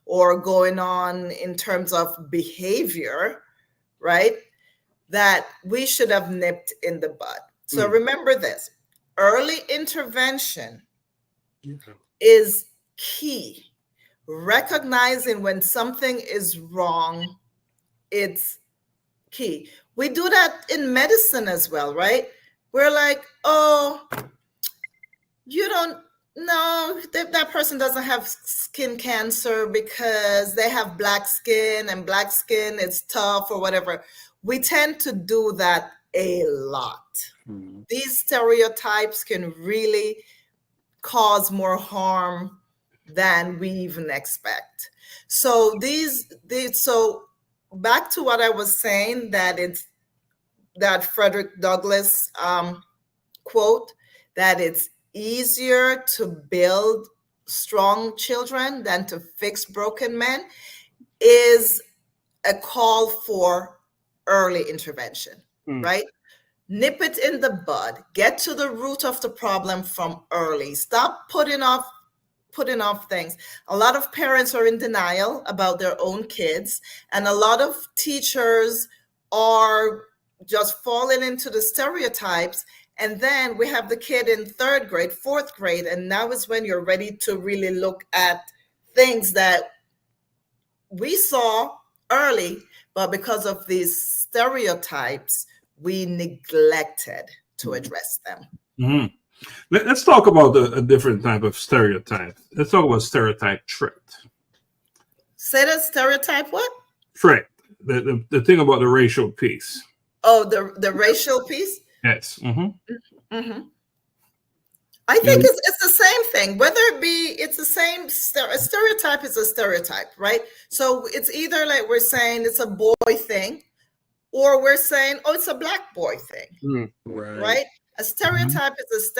or going on in terms of behavior, right? That we should have nipped in the bud. So remember this, early intervention is key. Recognizing when something is wrong, it's key. We do that in medicine as well, right? We're like, oh, you don't know, that person doesn't have skin cancer because they have black skin, and black skin is tough or whatever. We tend to do that a lot. These stereotypes can really cause more harm than we even expect. So so back to what I was saying, that it's that Frederick Douglass quote, that it's easier to build strong children than to fix broken men, is a call for early intervention, right? Nip it in the bud. Get to the root of the problem from early. Stop putting off things. A lot of parents are in denial about their own kids, and a lot of teachers are just falling into the stereotypes. And then we have the kid in 3rd grade, 4th grade, and now is when you're ready to really look at things that we saw early, but because of these stereotypes, we neglected to address them. Let's talk about a different type of stereotype. Let's talk about stereotype trait. Say that stereotype what? Trait. The thing about the racial piece. Oh, the racial piece? Yes. I think it's the same thing, whether it be, it's the same, a stereotype is a stereotype, right? So it's either like we're saying it's a boy thing, or we're saying, oh, it's a black boy thing, right? A stereotype is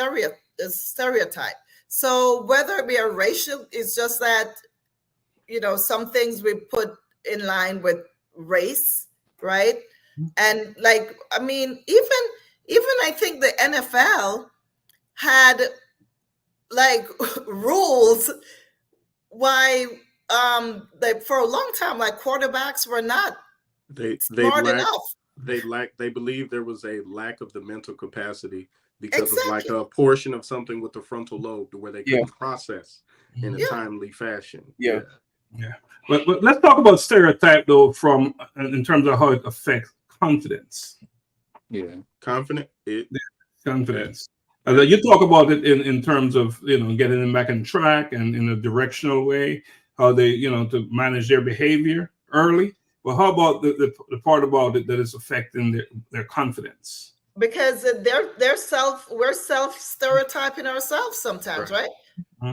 a stereotype. So whether it be a racial, it's just that, you know, some things we put in line with race, right? And like, I mean, even I think the NFL had like rules why like for a long time, like quarterbacks were not smart enough. They believe there was a lack of the mental capacity because of like a portion of something with the frontal lobe where they couldn't process in a timely fashion. Yeah. But let's talk about stereotype though, from in terms of how it affects confidence. Confidence. You talk about it in terms of, you know, getting them back on track and in a directional way, how they, you know, to manage their behavior early. Well, how about the part about it that is affecting their confidence? Because we're self stereotyping ourselves sometimes, right?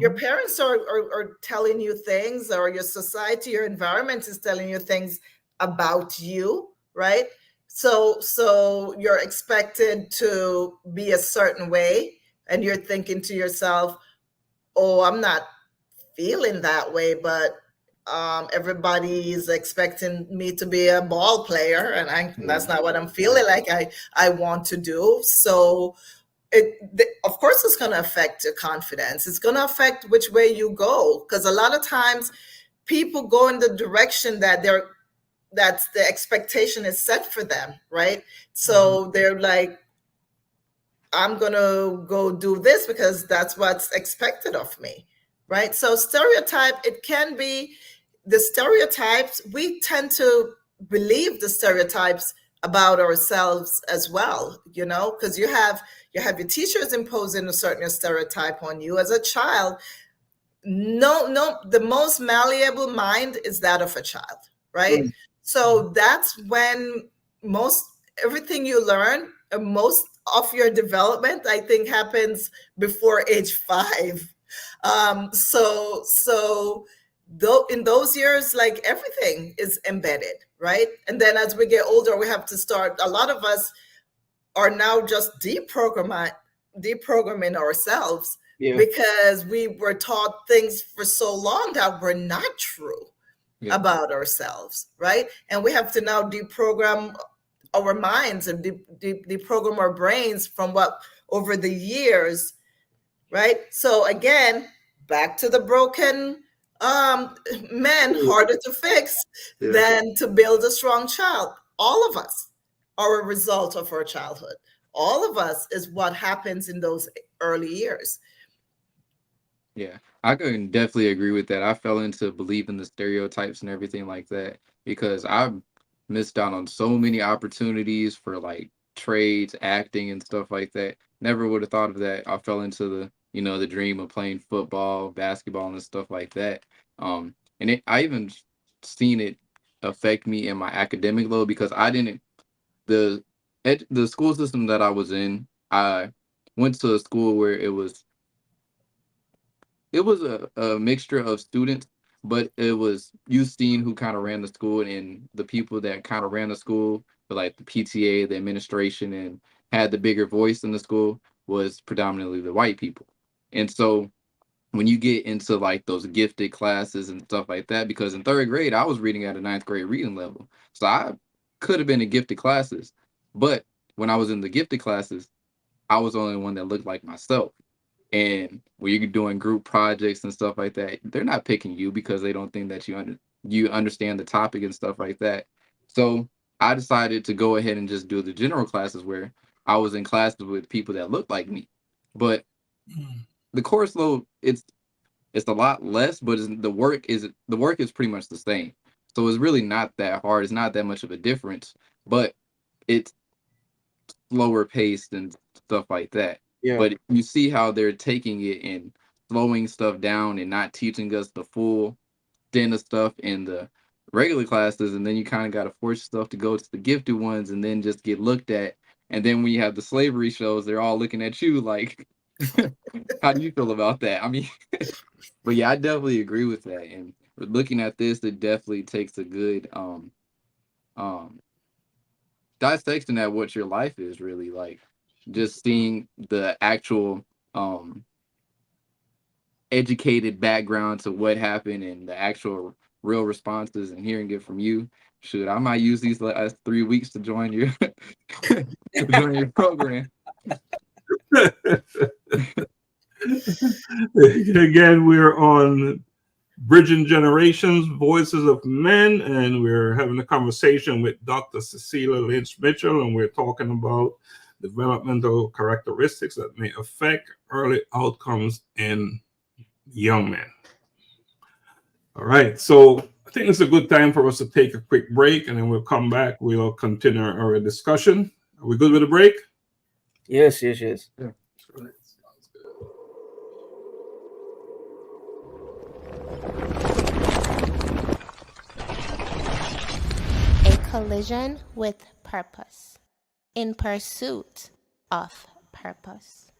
Your Mhm. parents are telling you things, or your society, your environment is telling you things about you, right? So you're expected to be a certain way, and you're thinking to yourself, oh, I'm not feeling that way, but everybody's expecting me to be a ball player, and that's not what I'm feeling like I want to do. So of course it's going to affect your confidence. It's going to affect which way you go, because a lot of times people go in the direction that's the expectation is set for them, right? So they're like, I'm going to go do this because that's what's expected of me, right? So stereotype, it can be the stereotypes. We tend to believe the stereotypes about ourselves as well, because you have your teachers imposing a certain stereotype on you as a child. No, the most malleable mind is that of a child, right? So that's when most everything you learn, most of your development, I think, happens before age 5. So though in those years, like, everything is embedded, right? And then as we get older, we have to start. A lot of us are now just deprogramming ourselves, Yeah. because we were taught things for so long that were not true Yeah. about ourselves, right? And we have to now deprogram our minds and deprogram our brains from what over the years, right? So again, back to the broken men, harder to fix Yeah. than to build a strong child. All of us are a result of our childhood. All of us is what happens in those early years. Yeah, I can definitely agree with that. I fell into believing the stereotypes and everything like that because I missed out on so many opportunities for like trades, acting, and stuff like that. Never would have thought of that. I fell into the dream of playing football, basketball, and stuff like that. I even seen it affect me in my academic load because I didn't the school system that I was in. I went to a school where it was a mixture of students, but it was you seen who kind of ran the school, and the people that kind of ran the school, like the PTA, the administration, and had the bigger voice in the school was predominantly the white people. And so when you get into like those gifted classes and stuff like that, because in third grade, I was reading at a ninth grade reading level. So I could have been in gifted classes. But when I was in the gifted classes, I was the only one that looked like myself. And when you're doing group projects and stuff like that, they're not picking you because they don't think that you understand the topic and stuff like that. So I decided to go ahead and just do the general classes where I was in classes with people that looked like me. But the course load, it's a lot less, but the work is pretty much the same. So it's really not that hard. It's not that much of a difference, but it's slower paced and stuff like that. Yeah. But you see how they're taking it and slowing stuff down and not teaching us the full extent of stuff in the regular classes, and then you kind of got to force yourself to go to the gifted ones and then just get looked at. And then when you have the slavery shows, they're all looking at you like, how do you feel about that? I mean, but yeah, I definitely agree with that. And looking at this, it definitely takes a good um dissection at what your life is really like, just seeing the actual educated background to what happened and the actual real responses and hearing it from you. Shoot, I might use these last 3 weeks to join your join your program. Again, we're on Bridging Generations, Voices of Men, and we're having a conversation with Dr. Cecelia Lynch-Mitchell, and we're talking about developmental characteristics that may affect early outcomes in young men. All right, so I think it's a good time for us to take a quick break, and then we'll come back. We'll continue our discussion. Are we good with a break? Yes. Yeah. Sounds good. A collision with purpose. In pursuit of purpose.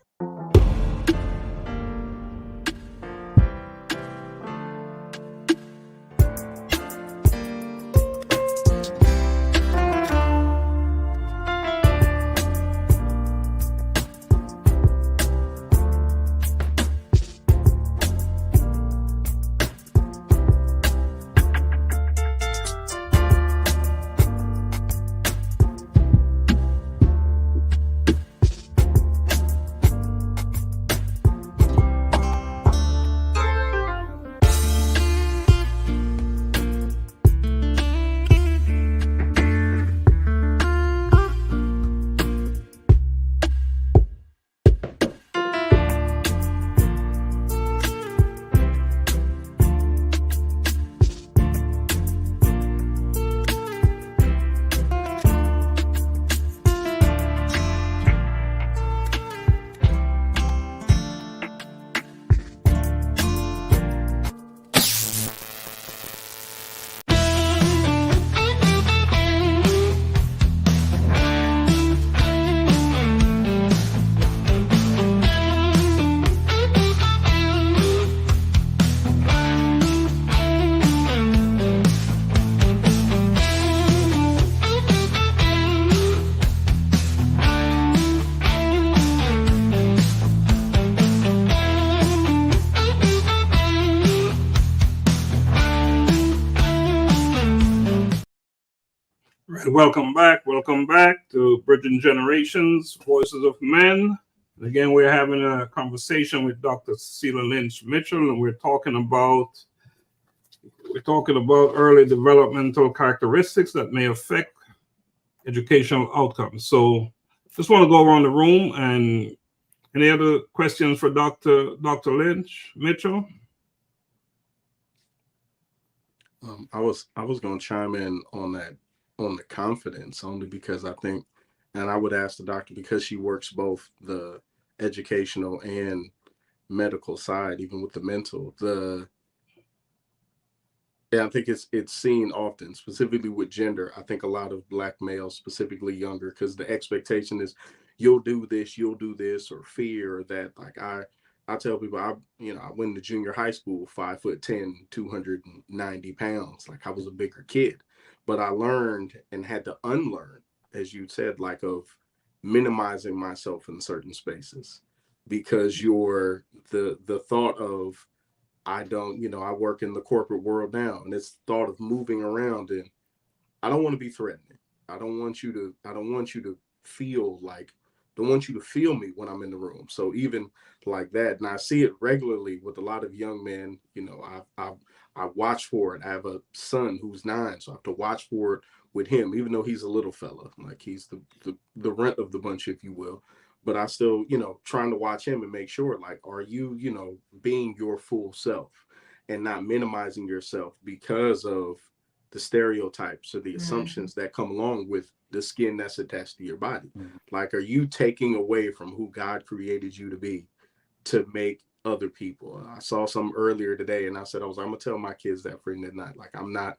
right, welcome back to Bridging Generations, Voices of Men. And again, we're having a conversation with Dr. Cecelia Lynch-Mitchell, and we're talking about early developmental characteristics that may affect educational outcomes. So just want to go around the room, and any other questions for Dr. Lynch-Mitchell? I was going to chime in on the confidence, only because I think, and I would ask the doctor, because she works both the educational and medical side, even with the mental, I think it's seen often, specifically with gender. I think a lot of Black males, specifically younger, because the expectation is you'll do this, or fear that, like, I tell people, I went to junior high school, 5'10", 290 pounds. Like, I was a bigger kid, but I learned and had to unlearn, as you said, like, of minimizing myself in certain spaces, because the thought of, I work in the corporate world now, and it's thought of moving around, and I don't want to be threatening. I don't want you to feel like, don't want you to feel me when I'm in the room. So even like that, and I see it regularly with a lot of young men. I watch for it. I have a son who's 9, so I have to watch for it with him, even though he's a little fella, like he's the runt of the bunch, if you will. But I still, trying to watch him and make sure, like, are you, being your full self and not minimizing yourself because of the stereotypes or the assumptions that come along with the skin that's attached to your body. Like, are you taking away from who God created you to be to make other people? I saw some earlier today, and I said, I'm gonna tell my kids that for tonight. Like, I'm not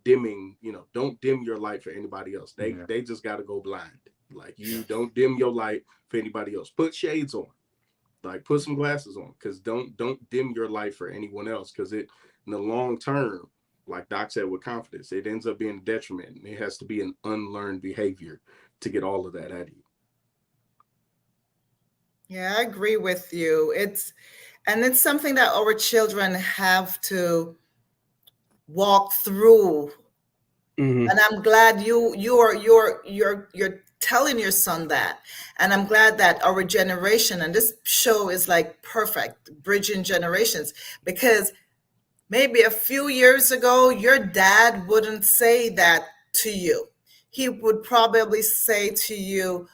dimming, don't dim your light for anybody else. They just got to go blind. Like, you don't dim your light for anybody else. Put shades on, like, put some glasses on, because don't dim your light for anyone else, because it, in the long term, like Doc said, with confidence, it ends up being a detriment. It has to be an unlearned behavior to get all of that out of you. Yeah, I agree with you. It's something that our children have to walk through. And I'm glad you're telling your son that. And I'm glad that our generation, and this show is like perfect, bridging generations, because maybe a few years ago, your dad wouldn't say that to you. He would probably say to you,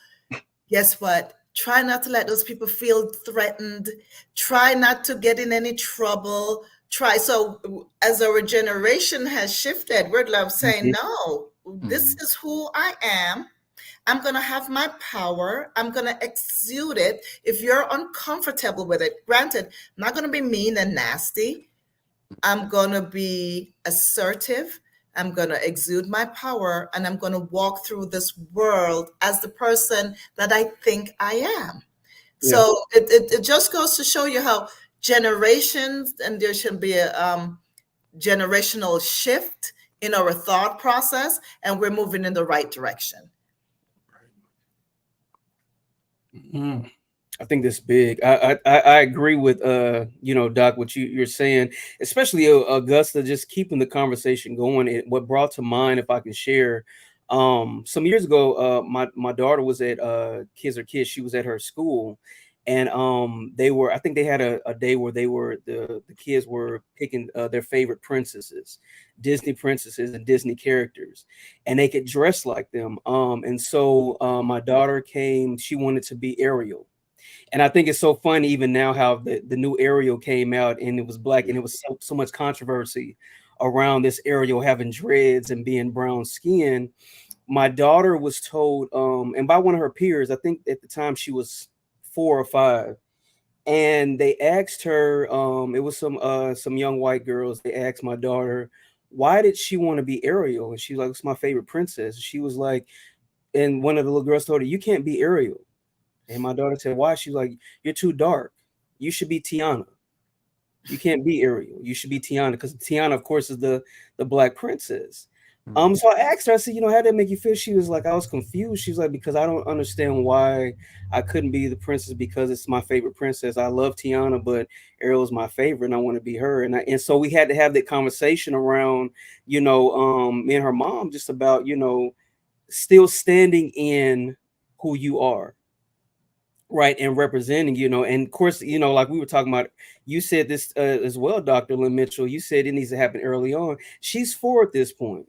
guess what? Try not to let those people feel threatened. Try not to get in any trouble. So as our generation has shifted, we're saying, no, this is who I am. I'm going to have my power. I'm going to exude it. If you're uncomfortable with it, granted, I'm not going to be mean and nasty. I'm going to be assertive. I'm going to exude my power, and I'm going to walk through this world as the person that I think I am. Yeah. So it just goes to show you how generations, and there should be a generational shift in our thought process, and we're moving in the right direction. I think that's big. I agree with Doc, what you're saying, especially Augusta, just keeping the conversation going. What brought to mind, if I can share, some years ago, my daughter was at Kids Are Kids. She was at her school, and I think they had a day where the kids were picking their favorite princesses, Disney princesses and Disney characters, and they could dress like them. And so my daughter came. She wanted to be Ariel. And I think it's so funny even now how the new Ariel came out, and it was black, and it was so much controversy around this Ariel having dreads and being brown skin. My daughter was told, and by one of her peers, I think at the time she was 4 or 5, and they asked her, it was some young white girls. They asked my daughter, why did she want to be Ariel? And she was like, it's my favorite princess. She was like, and one of the little girls told her, you can't be Ariel. And my daughter said, why? She's like, you're too dark. You should be Tiana. You can't be Ariel. You should be Tiana, because Tiana, of course, is the black princess. So I asked her, I said, how did that make you feel? She was like, I was confused. She was like, because I don't understand why I couldn't be the princess, because it's my favorite princess. I love Tiana, but Ariel's my favorite and I want to be her. And so we had to have that conversation around, me and her mom, just about, still standing in who you are. Right. And representing, and of course, like we were talking about, you said this as well, Dr. Lynch-Mitchell, you said it needs to happen early on. She's 4 at this point.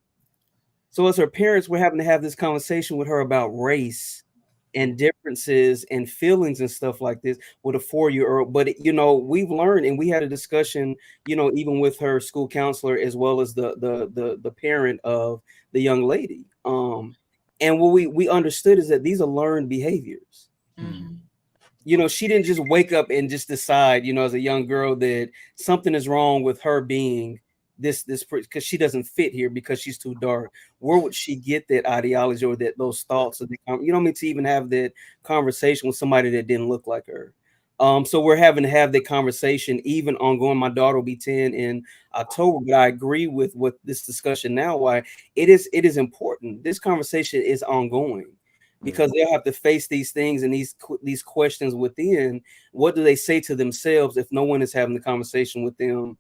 So as her parents, we're having to have this conversation with her about race and differences and feelings and stuff like this with a 4-year-old. But, we've learned, and we had a discussion, even with her school counselor, as well as the parent of the young lady. And what we understood is that these are learned behaviors. She didn't just wake up and just decide, as a young girl, that something is wrong with her being this because she doesn't fit here because she's too dark. Where would she get that ideology or those thoughts? To even have that conversation with somebody that didn't look like her. So we're having to have that conversation even ongoing. My daughter will be 10 in October, but I agree with what this discussion now, why it is important. This conversation is ongoing, because they'll have to face these things and these questions within. What do they say to themselves if no one is having the conversation with them?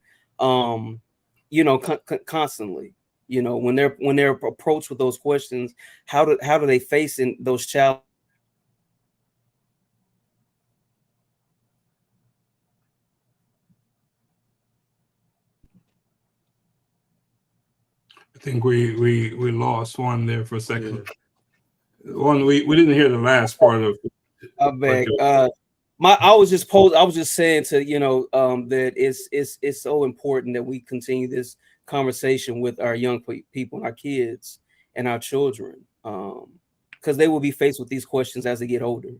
Constantly, when they're approached with those questions, how do they face in those challenges? I think we lost one there for a second. One, we didn't hear the last part of I beg. I was just saying to that it's so important that we continue this conversation with our young people and our kids and our children, because they will be faced with these questions as they get older.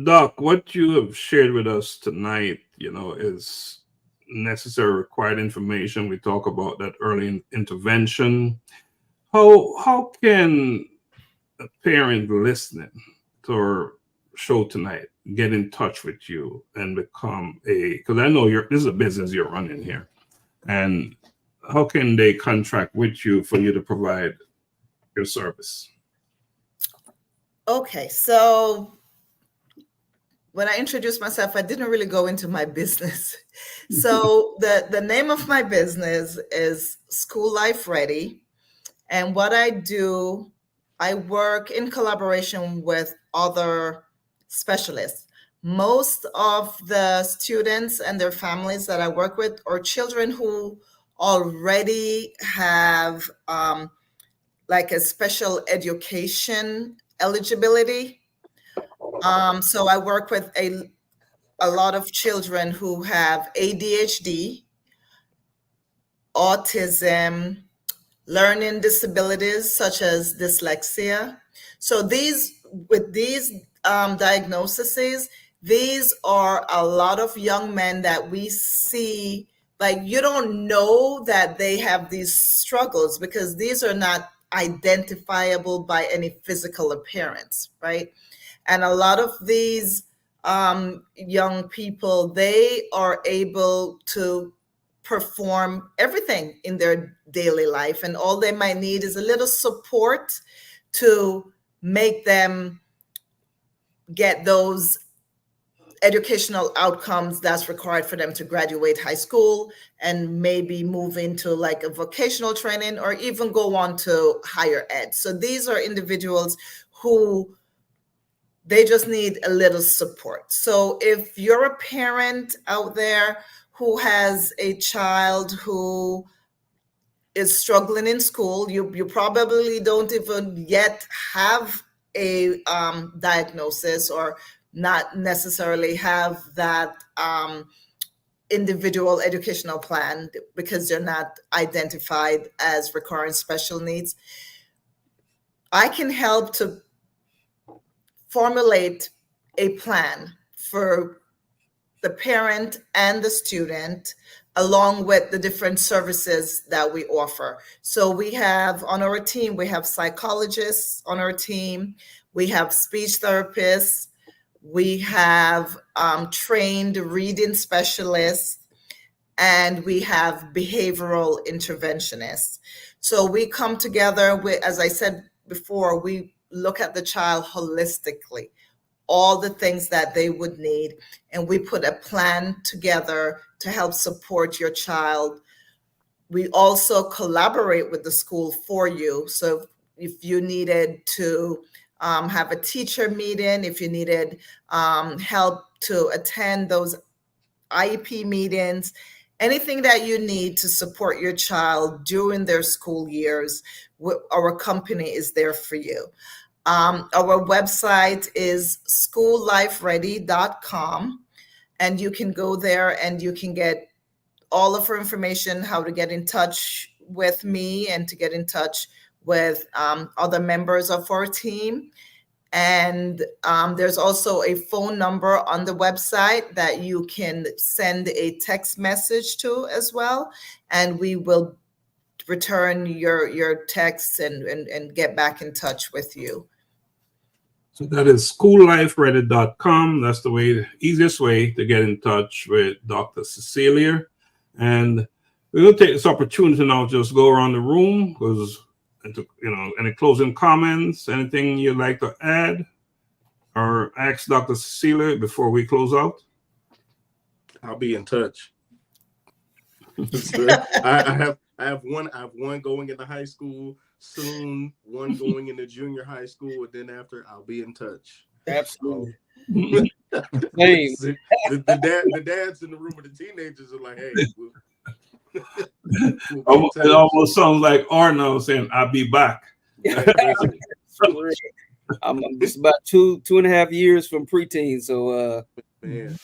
Doc, what you have shared with us tonight, is necessary, required information. We talk about that early intervention. How can a parent listening to our show tonight get in touch with you and become because I know this is a business you're running here, and how can they contract with you for you to provide your service? Okay, so when I introduced myself, I didn't really go into my business. So the name of my business is School Life Ready. And what I do, I work in collaboration with other specialists. Most of the students and their families that I work with are children who already have like a special education eligibility. So I work with a lot of children who have ADHD, autism, learning disabilities such as dyslexia. So with these diagnoses, these are a lot of young men that we see, like you don't know that they have these struggles because these are not identifiable by any physical appearance, right? And a lot of these young people, they are able to perform everything in their daily life, and all they might need is a little support to make them get those educational outcomes that's required for them to graduate high school and maybe move into like a vocational training or even go on to higher ed. So these are individuals who they just need a little support. So if you're a parent out there who has a child who is struggling in school, you probably don't even yet have a diagnosis or not necessarily have that individual educational plan because they're not identified as requiring special needs. I can help to formulate a plan for the parent and the student, along with the different services that we offer. So we have on our team, we have psychologists on our team, we have speech therapists, we have trained reading specialists, and we have behavioral interventionists. So we come together with, as I said before, we look at the child holistically, all the things that they would need, and we put a plan together to help support your child. We also collaborate with the school for you. So if you needed to have a teacher meeting, if you needed help to attend those IEP meetings, anything that you need to support your child during their school years, our company is there for you. Our website is schoollifeready.com, and you can go there and you can get all of our information, how to get in touch with me and to get in touch with other members of our team. And there's also a phone number on the website that you can send a text message to as well. And we will return your texts and get back in touch with you. So that is schoollifeready.com. That's the easiest way to get in touch with Dr. Cecelia. And we're going to take this opportunity now to just go around the room, because, any closing comments, anything you'd like to add or ask Dr. Cecelia before we close out? I'll be in touch. I have one going into high school soon, one going into junior high school, and then after I'll be in touch. Absolutely. The dads in the room with the teenagers are like, hey, it almost sounds like Arnold saying, I'll be back. I'm just about two and a half years from preteen, so man.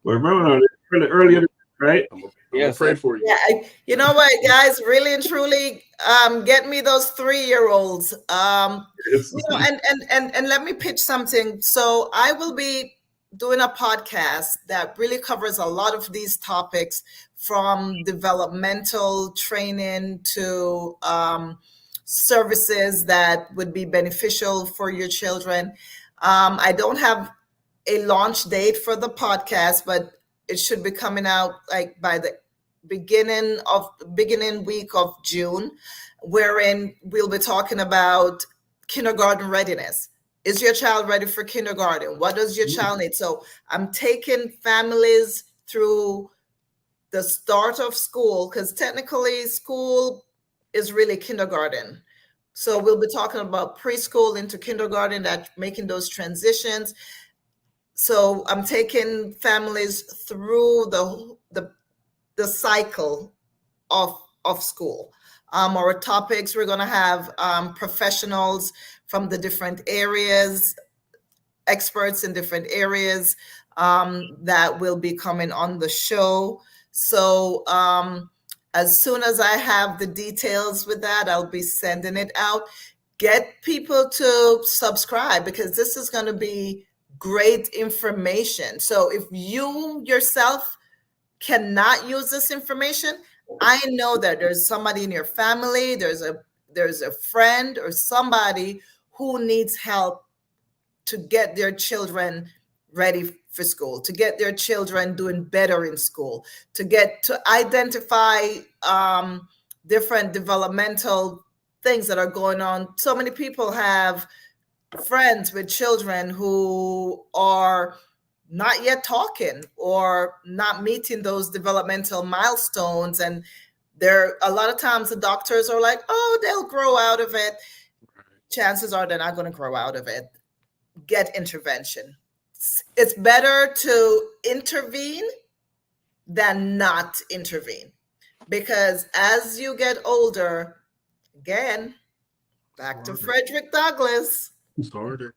Well, remember really earlier, right? I'm gonna pray for you. Yeah, you know what, guys, really and truly, get me those 3-year-olds. And let me pitch something. So I will be doing a podcast that really covers a lot of these topics, from developmental training to services that would be beneficial for your children. I don't have a launch date for the podcast, but it should be coming out like by the beginning week of June, wherein we'll be talking about kindergarten readiness. Is your child ready for kindergarten? What does your child need? So I'm taking families through the start of school, because technically school is really kindergarten. So we'll be talking about preschool into kindergarten, that making those transitions. So I'm taking families through the cycle of school. Our topics, we're going to have professionals from the different areas, experts in different areas that will be coming on the show. So as soon as I have the details with that, I'll be sending it out. Get people to subscribe, because this is going to be great information. So if you yourself cannot use this information, I know that there's somebody in your family, there's a friend or somebody who needs help to get their children ready for school, to get their children doing better in school, to identify different developmental things that are going on. So many people have friends with children who are not yet talking or not meeting those developmental milestones. And a lot of times the doctors are like, oh, they'll grow out of it. Chances are they're not going to grow out of it. Get intervention. It's better to intervene than not intervene, because as you get older, again, back to Frederick Douglass, it's harder.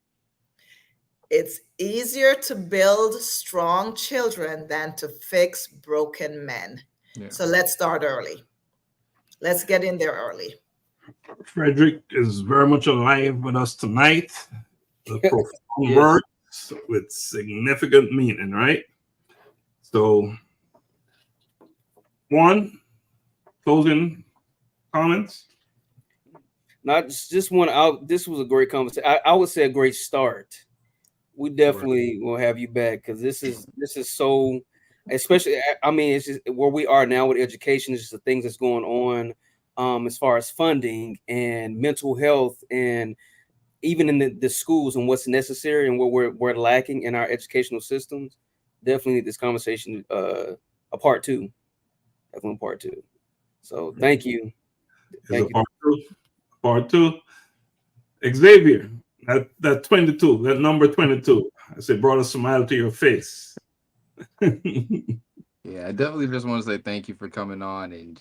It's easier to build strong children than to fix broken men. Yeah. So let's start early. Let's get in there early. Frederick is very much alive with us tonight. The profound words with significant meaning, right? So, Juan, closing comments? Not just one out. This was a great conversation. I would say a great start. We definitely will have you back, because this is so especially, I mean, it's just where we are now with education, is just the things that's going on as far as funding and mental health, and even in the schools, and what's necessary and what we're lacking in our educational systems. Definitely need this conversation a part two. Definitely part two. So thank you. Is a part two? Part two. Xavier, that 22, that number 22. I said, brought a smile to your face. Yeah, I definitely just want to say thank you for coming on, and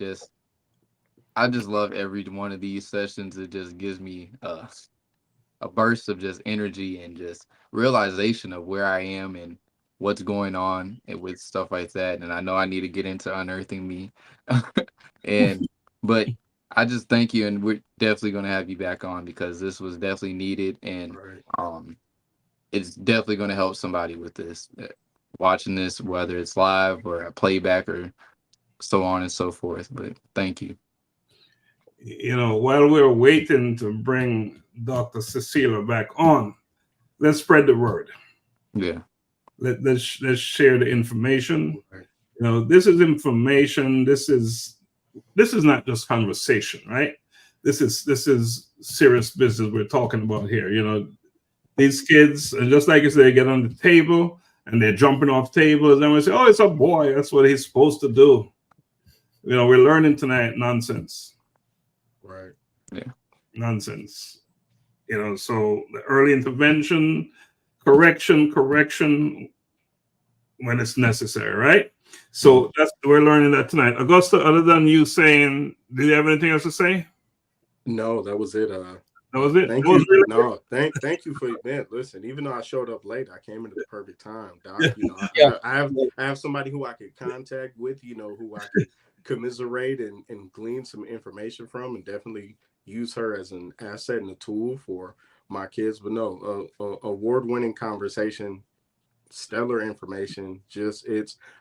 I just love every one of these sessions. It just gives me a burst of just energy and just realization of where I am and what's going on and with stuff like that. And I know I need to get into unearthing me. But I just thank you, and we're definitely going to have you back on, because this was definitely needed, and it's definitely going to help somebody with this, watching this, whether it's live or a playback or so on and so forth. But thank you. You know, while we're waiting to bring Dr. Cecelia back on, let's spread the word. Yeah. Let's share the information. You know, this is information. This is not just conversation, right? This is serious business we're talking about here. You know, these kids, and just like you say, they get on the table and they're jumping off tables, and we say, "Oh, it's a boy. That's what he's supposed to do." You know, we're learning tonight nonsense. Right. Yeah. Nonsense. You know, so the early intervention, correction when it's necessary, right? So we're learning that tonight. Augusta, other than you saying, do you have anything else to say? No, that was it. That was it. Thank That was you. really No, thank you for man. Listen, even though I showed up late, I came into the perfect time, Doc. You know, I have somebody who I could contact with, you know, who I could commiserate and glean some information from, and definitely use her as an asset and a tool for my kids. But no, award-winning conversation, stellar information.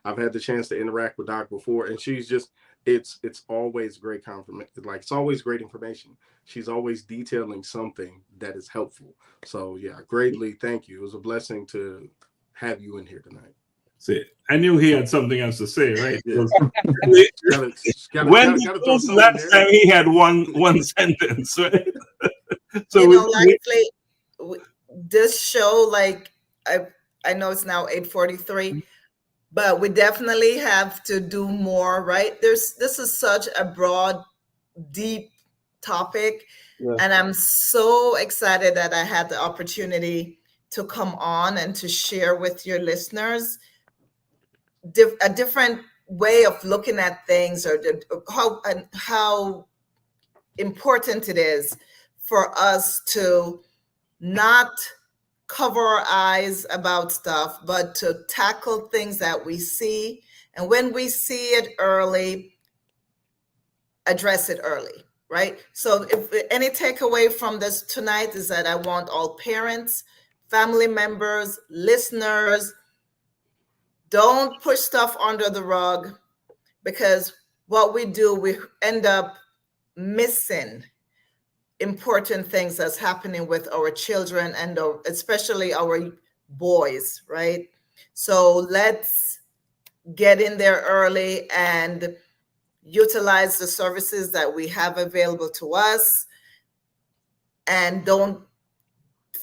I've had the chance to interact with Doc before, and she's just it's always great confirmation. Like, it's always great information. She's always detailing something that is helpful. So yeah, greatly thank you. It was a blessing to have you in here tonight. See, I knew he had something else to say, right? Yeah. When the last time he had one sentence, right? So you know, Laxley, this show, like, I know it's now 8:43, but we definitely have to do more, right? This is such a broad, deep topic, and I'm so excited that I had the opportunity to come on and to share with your listeners a different way of looking at things, or how important it is for us to not cover our eyes about stuff, but to tackle things that we see. And when we see it early, address it early, right? So if any takeaway from this tonight is that I want all parents, family members, listeners, don't push stuff under the rug, because what we do, we end up missing important things that's happening with our children, and especially our boys, right? So let's get in there early and utilize the services that we have available to us, and don't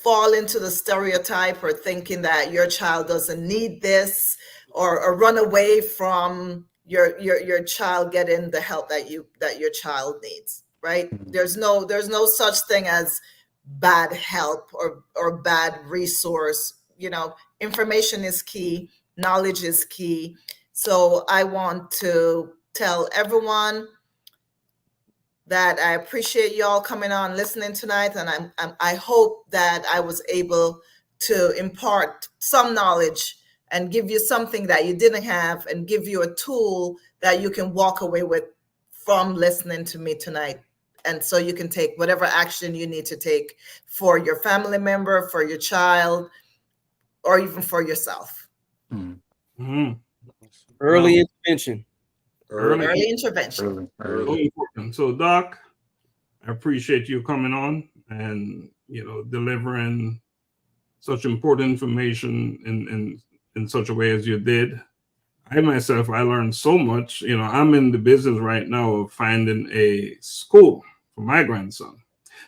fall into the stereotype or thinking that your child doesn't need this, or run away from your child getting the help that your child needs, right? There's no such thing as bad help or bad resource. You know, information is key, knowledge is key. So I want to tell everyone that I appreciate y'all coming on, listening tonight, and I hope that I was able to impart some knowledge and give you something that you didn't have, and give you a tool that you can walk away with from listening to me tonight. And so you can take whatever action you need to take for your family member, for your child, or even for yourself. Mm-hmm. Early intervention. Early intervention. Early. So, Doc, I appreciate you coming on and, you know, delivering such important information in such a way as you did. I myself, I learned so much. You know, I'm in the business right now of finding a school for my grandson.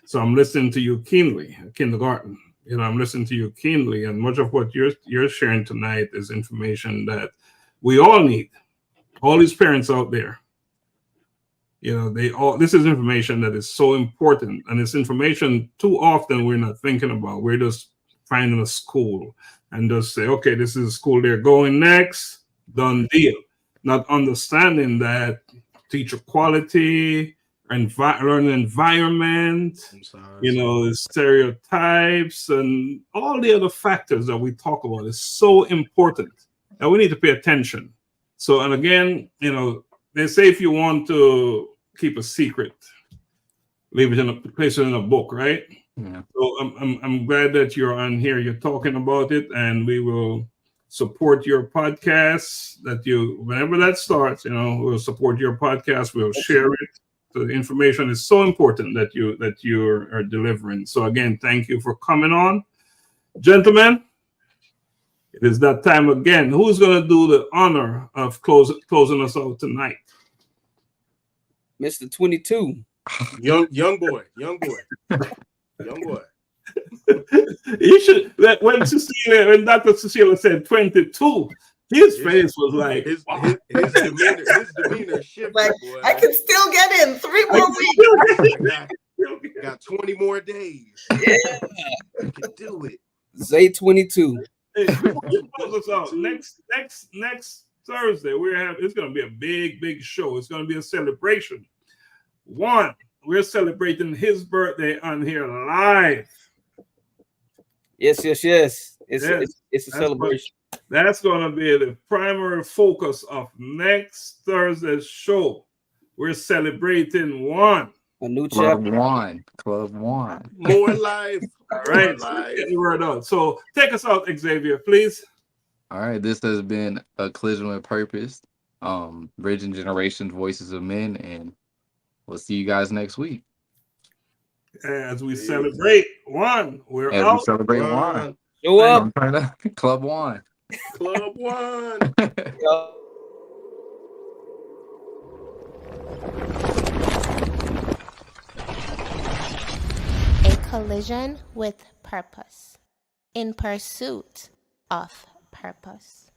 So I'm listening to you keenly, kindergarten. You know, I'm listening to you keenly, and much of what you're sharing tonight is information that we all need. All these parents out there, you know, this is information that is so important, and it's information too often we're not thinking about. We're just finding a school and just say, okay, this is a school they're going next, done deal. Not understanding that teacher quality and learning environment, you know, stereotypes and all the other factors that we talk about is so important, and we need to pay attention. So, and again, you know, they say if you want to keep a secret, leave it place it in a book, right? Yeah. So I'm glad that you're on here. You're talking about it, and we will support your podcast. That you, whenever that starts, you know, we'll support your podcast. We'll share it. So the information is so important that you are delivering. So again, thank you for coming on, gentlemen. It is that time again. Who's going to do the honor of closing us out tonight? Mr. 22. Young boy. You should. When Dr. Cecelia said 22, his face was like his demeanor shifted. Like, Boy. I can still get in 3 more weeks. Got 20 more days. Yeah. You can do it. Zay 22. Hey, close us out. Next Thursday, it's going to be a big show. It's going to be a celebration. One, we're celebrating his birthday on here live. Yes. It's a celebration. That's going to be the primary focus of next Thursday's show. We're celebrating one. A new Club chapter. Club One. More life. All right. Get the word out. So take us out, Xavier, please. All right. This has been A Collision with Purpose, Bridging Generations, Voices of Men, and we'll see you guys next week. As we celebrate one, we're As out. we celebrate one. Show up. Club One. Club One. A collision with purpose. In pursuit of purpose.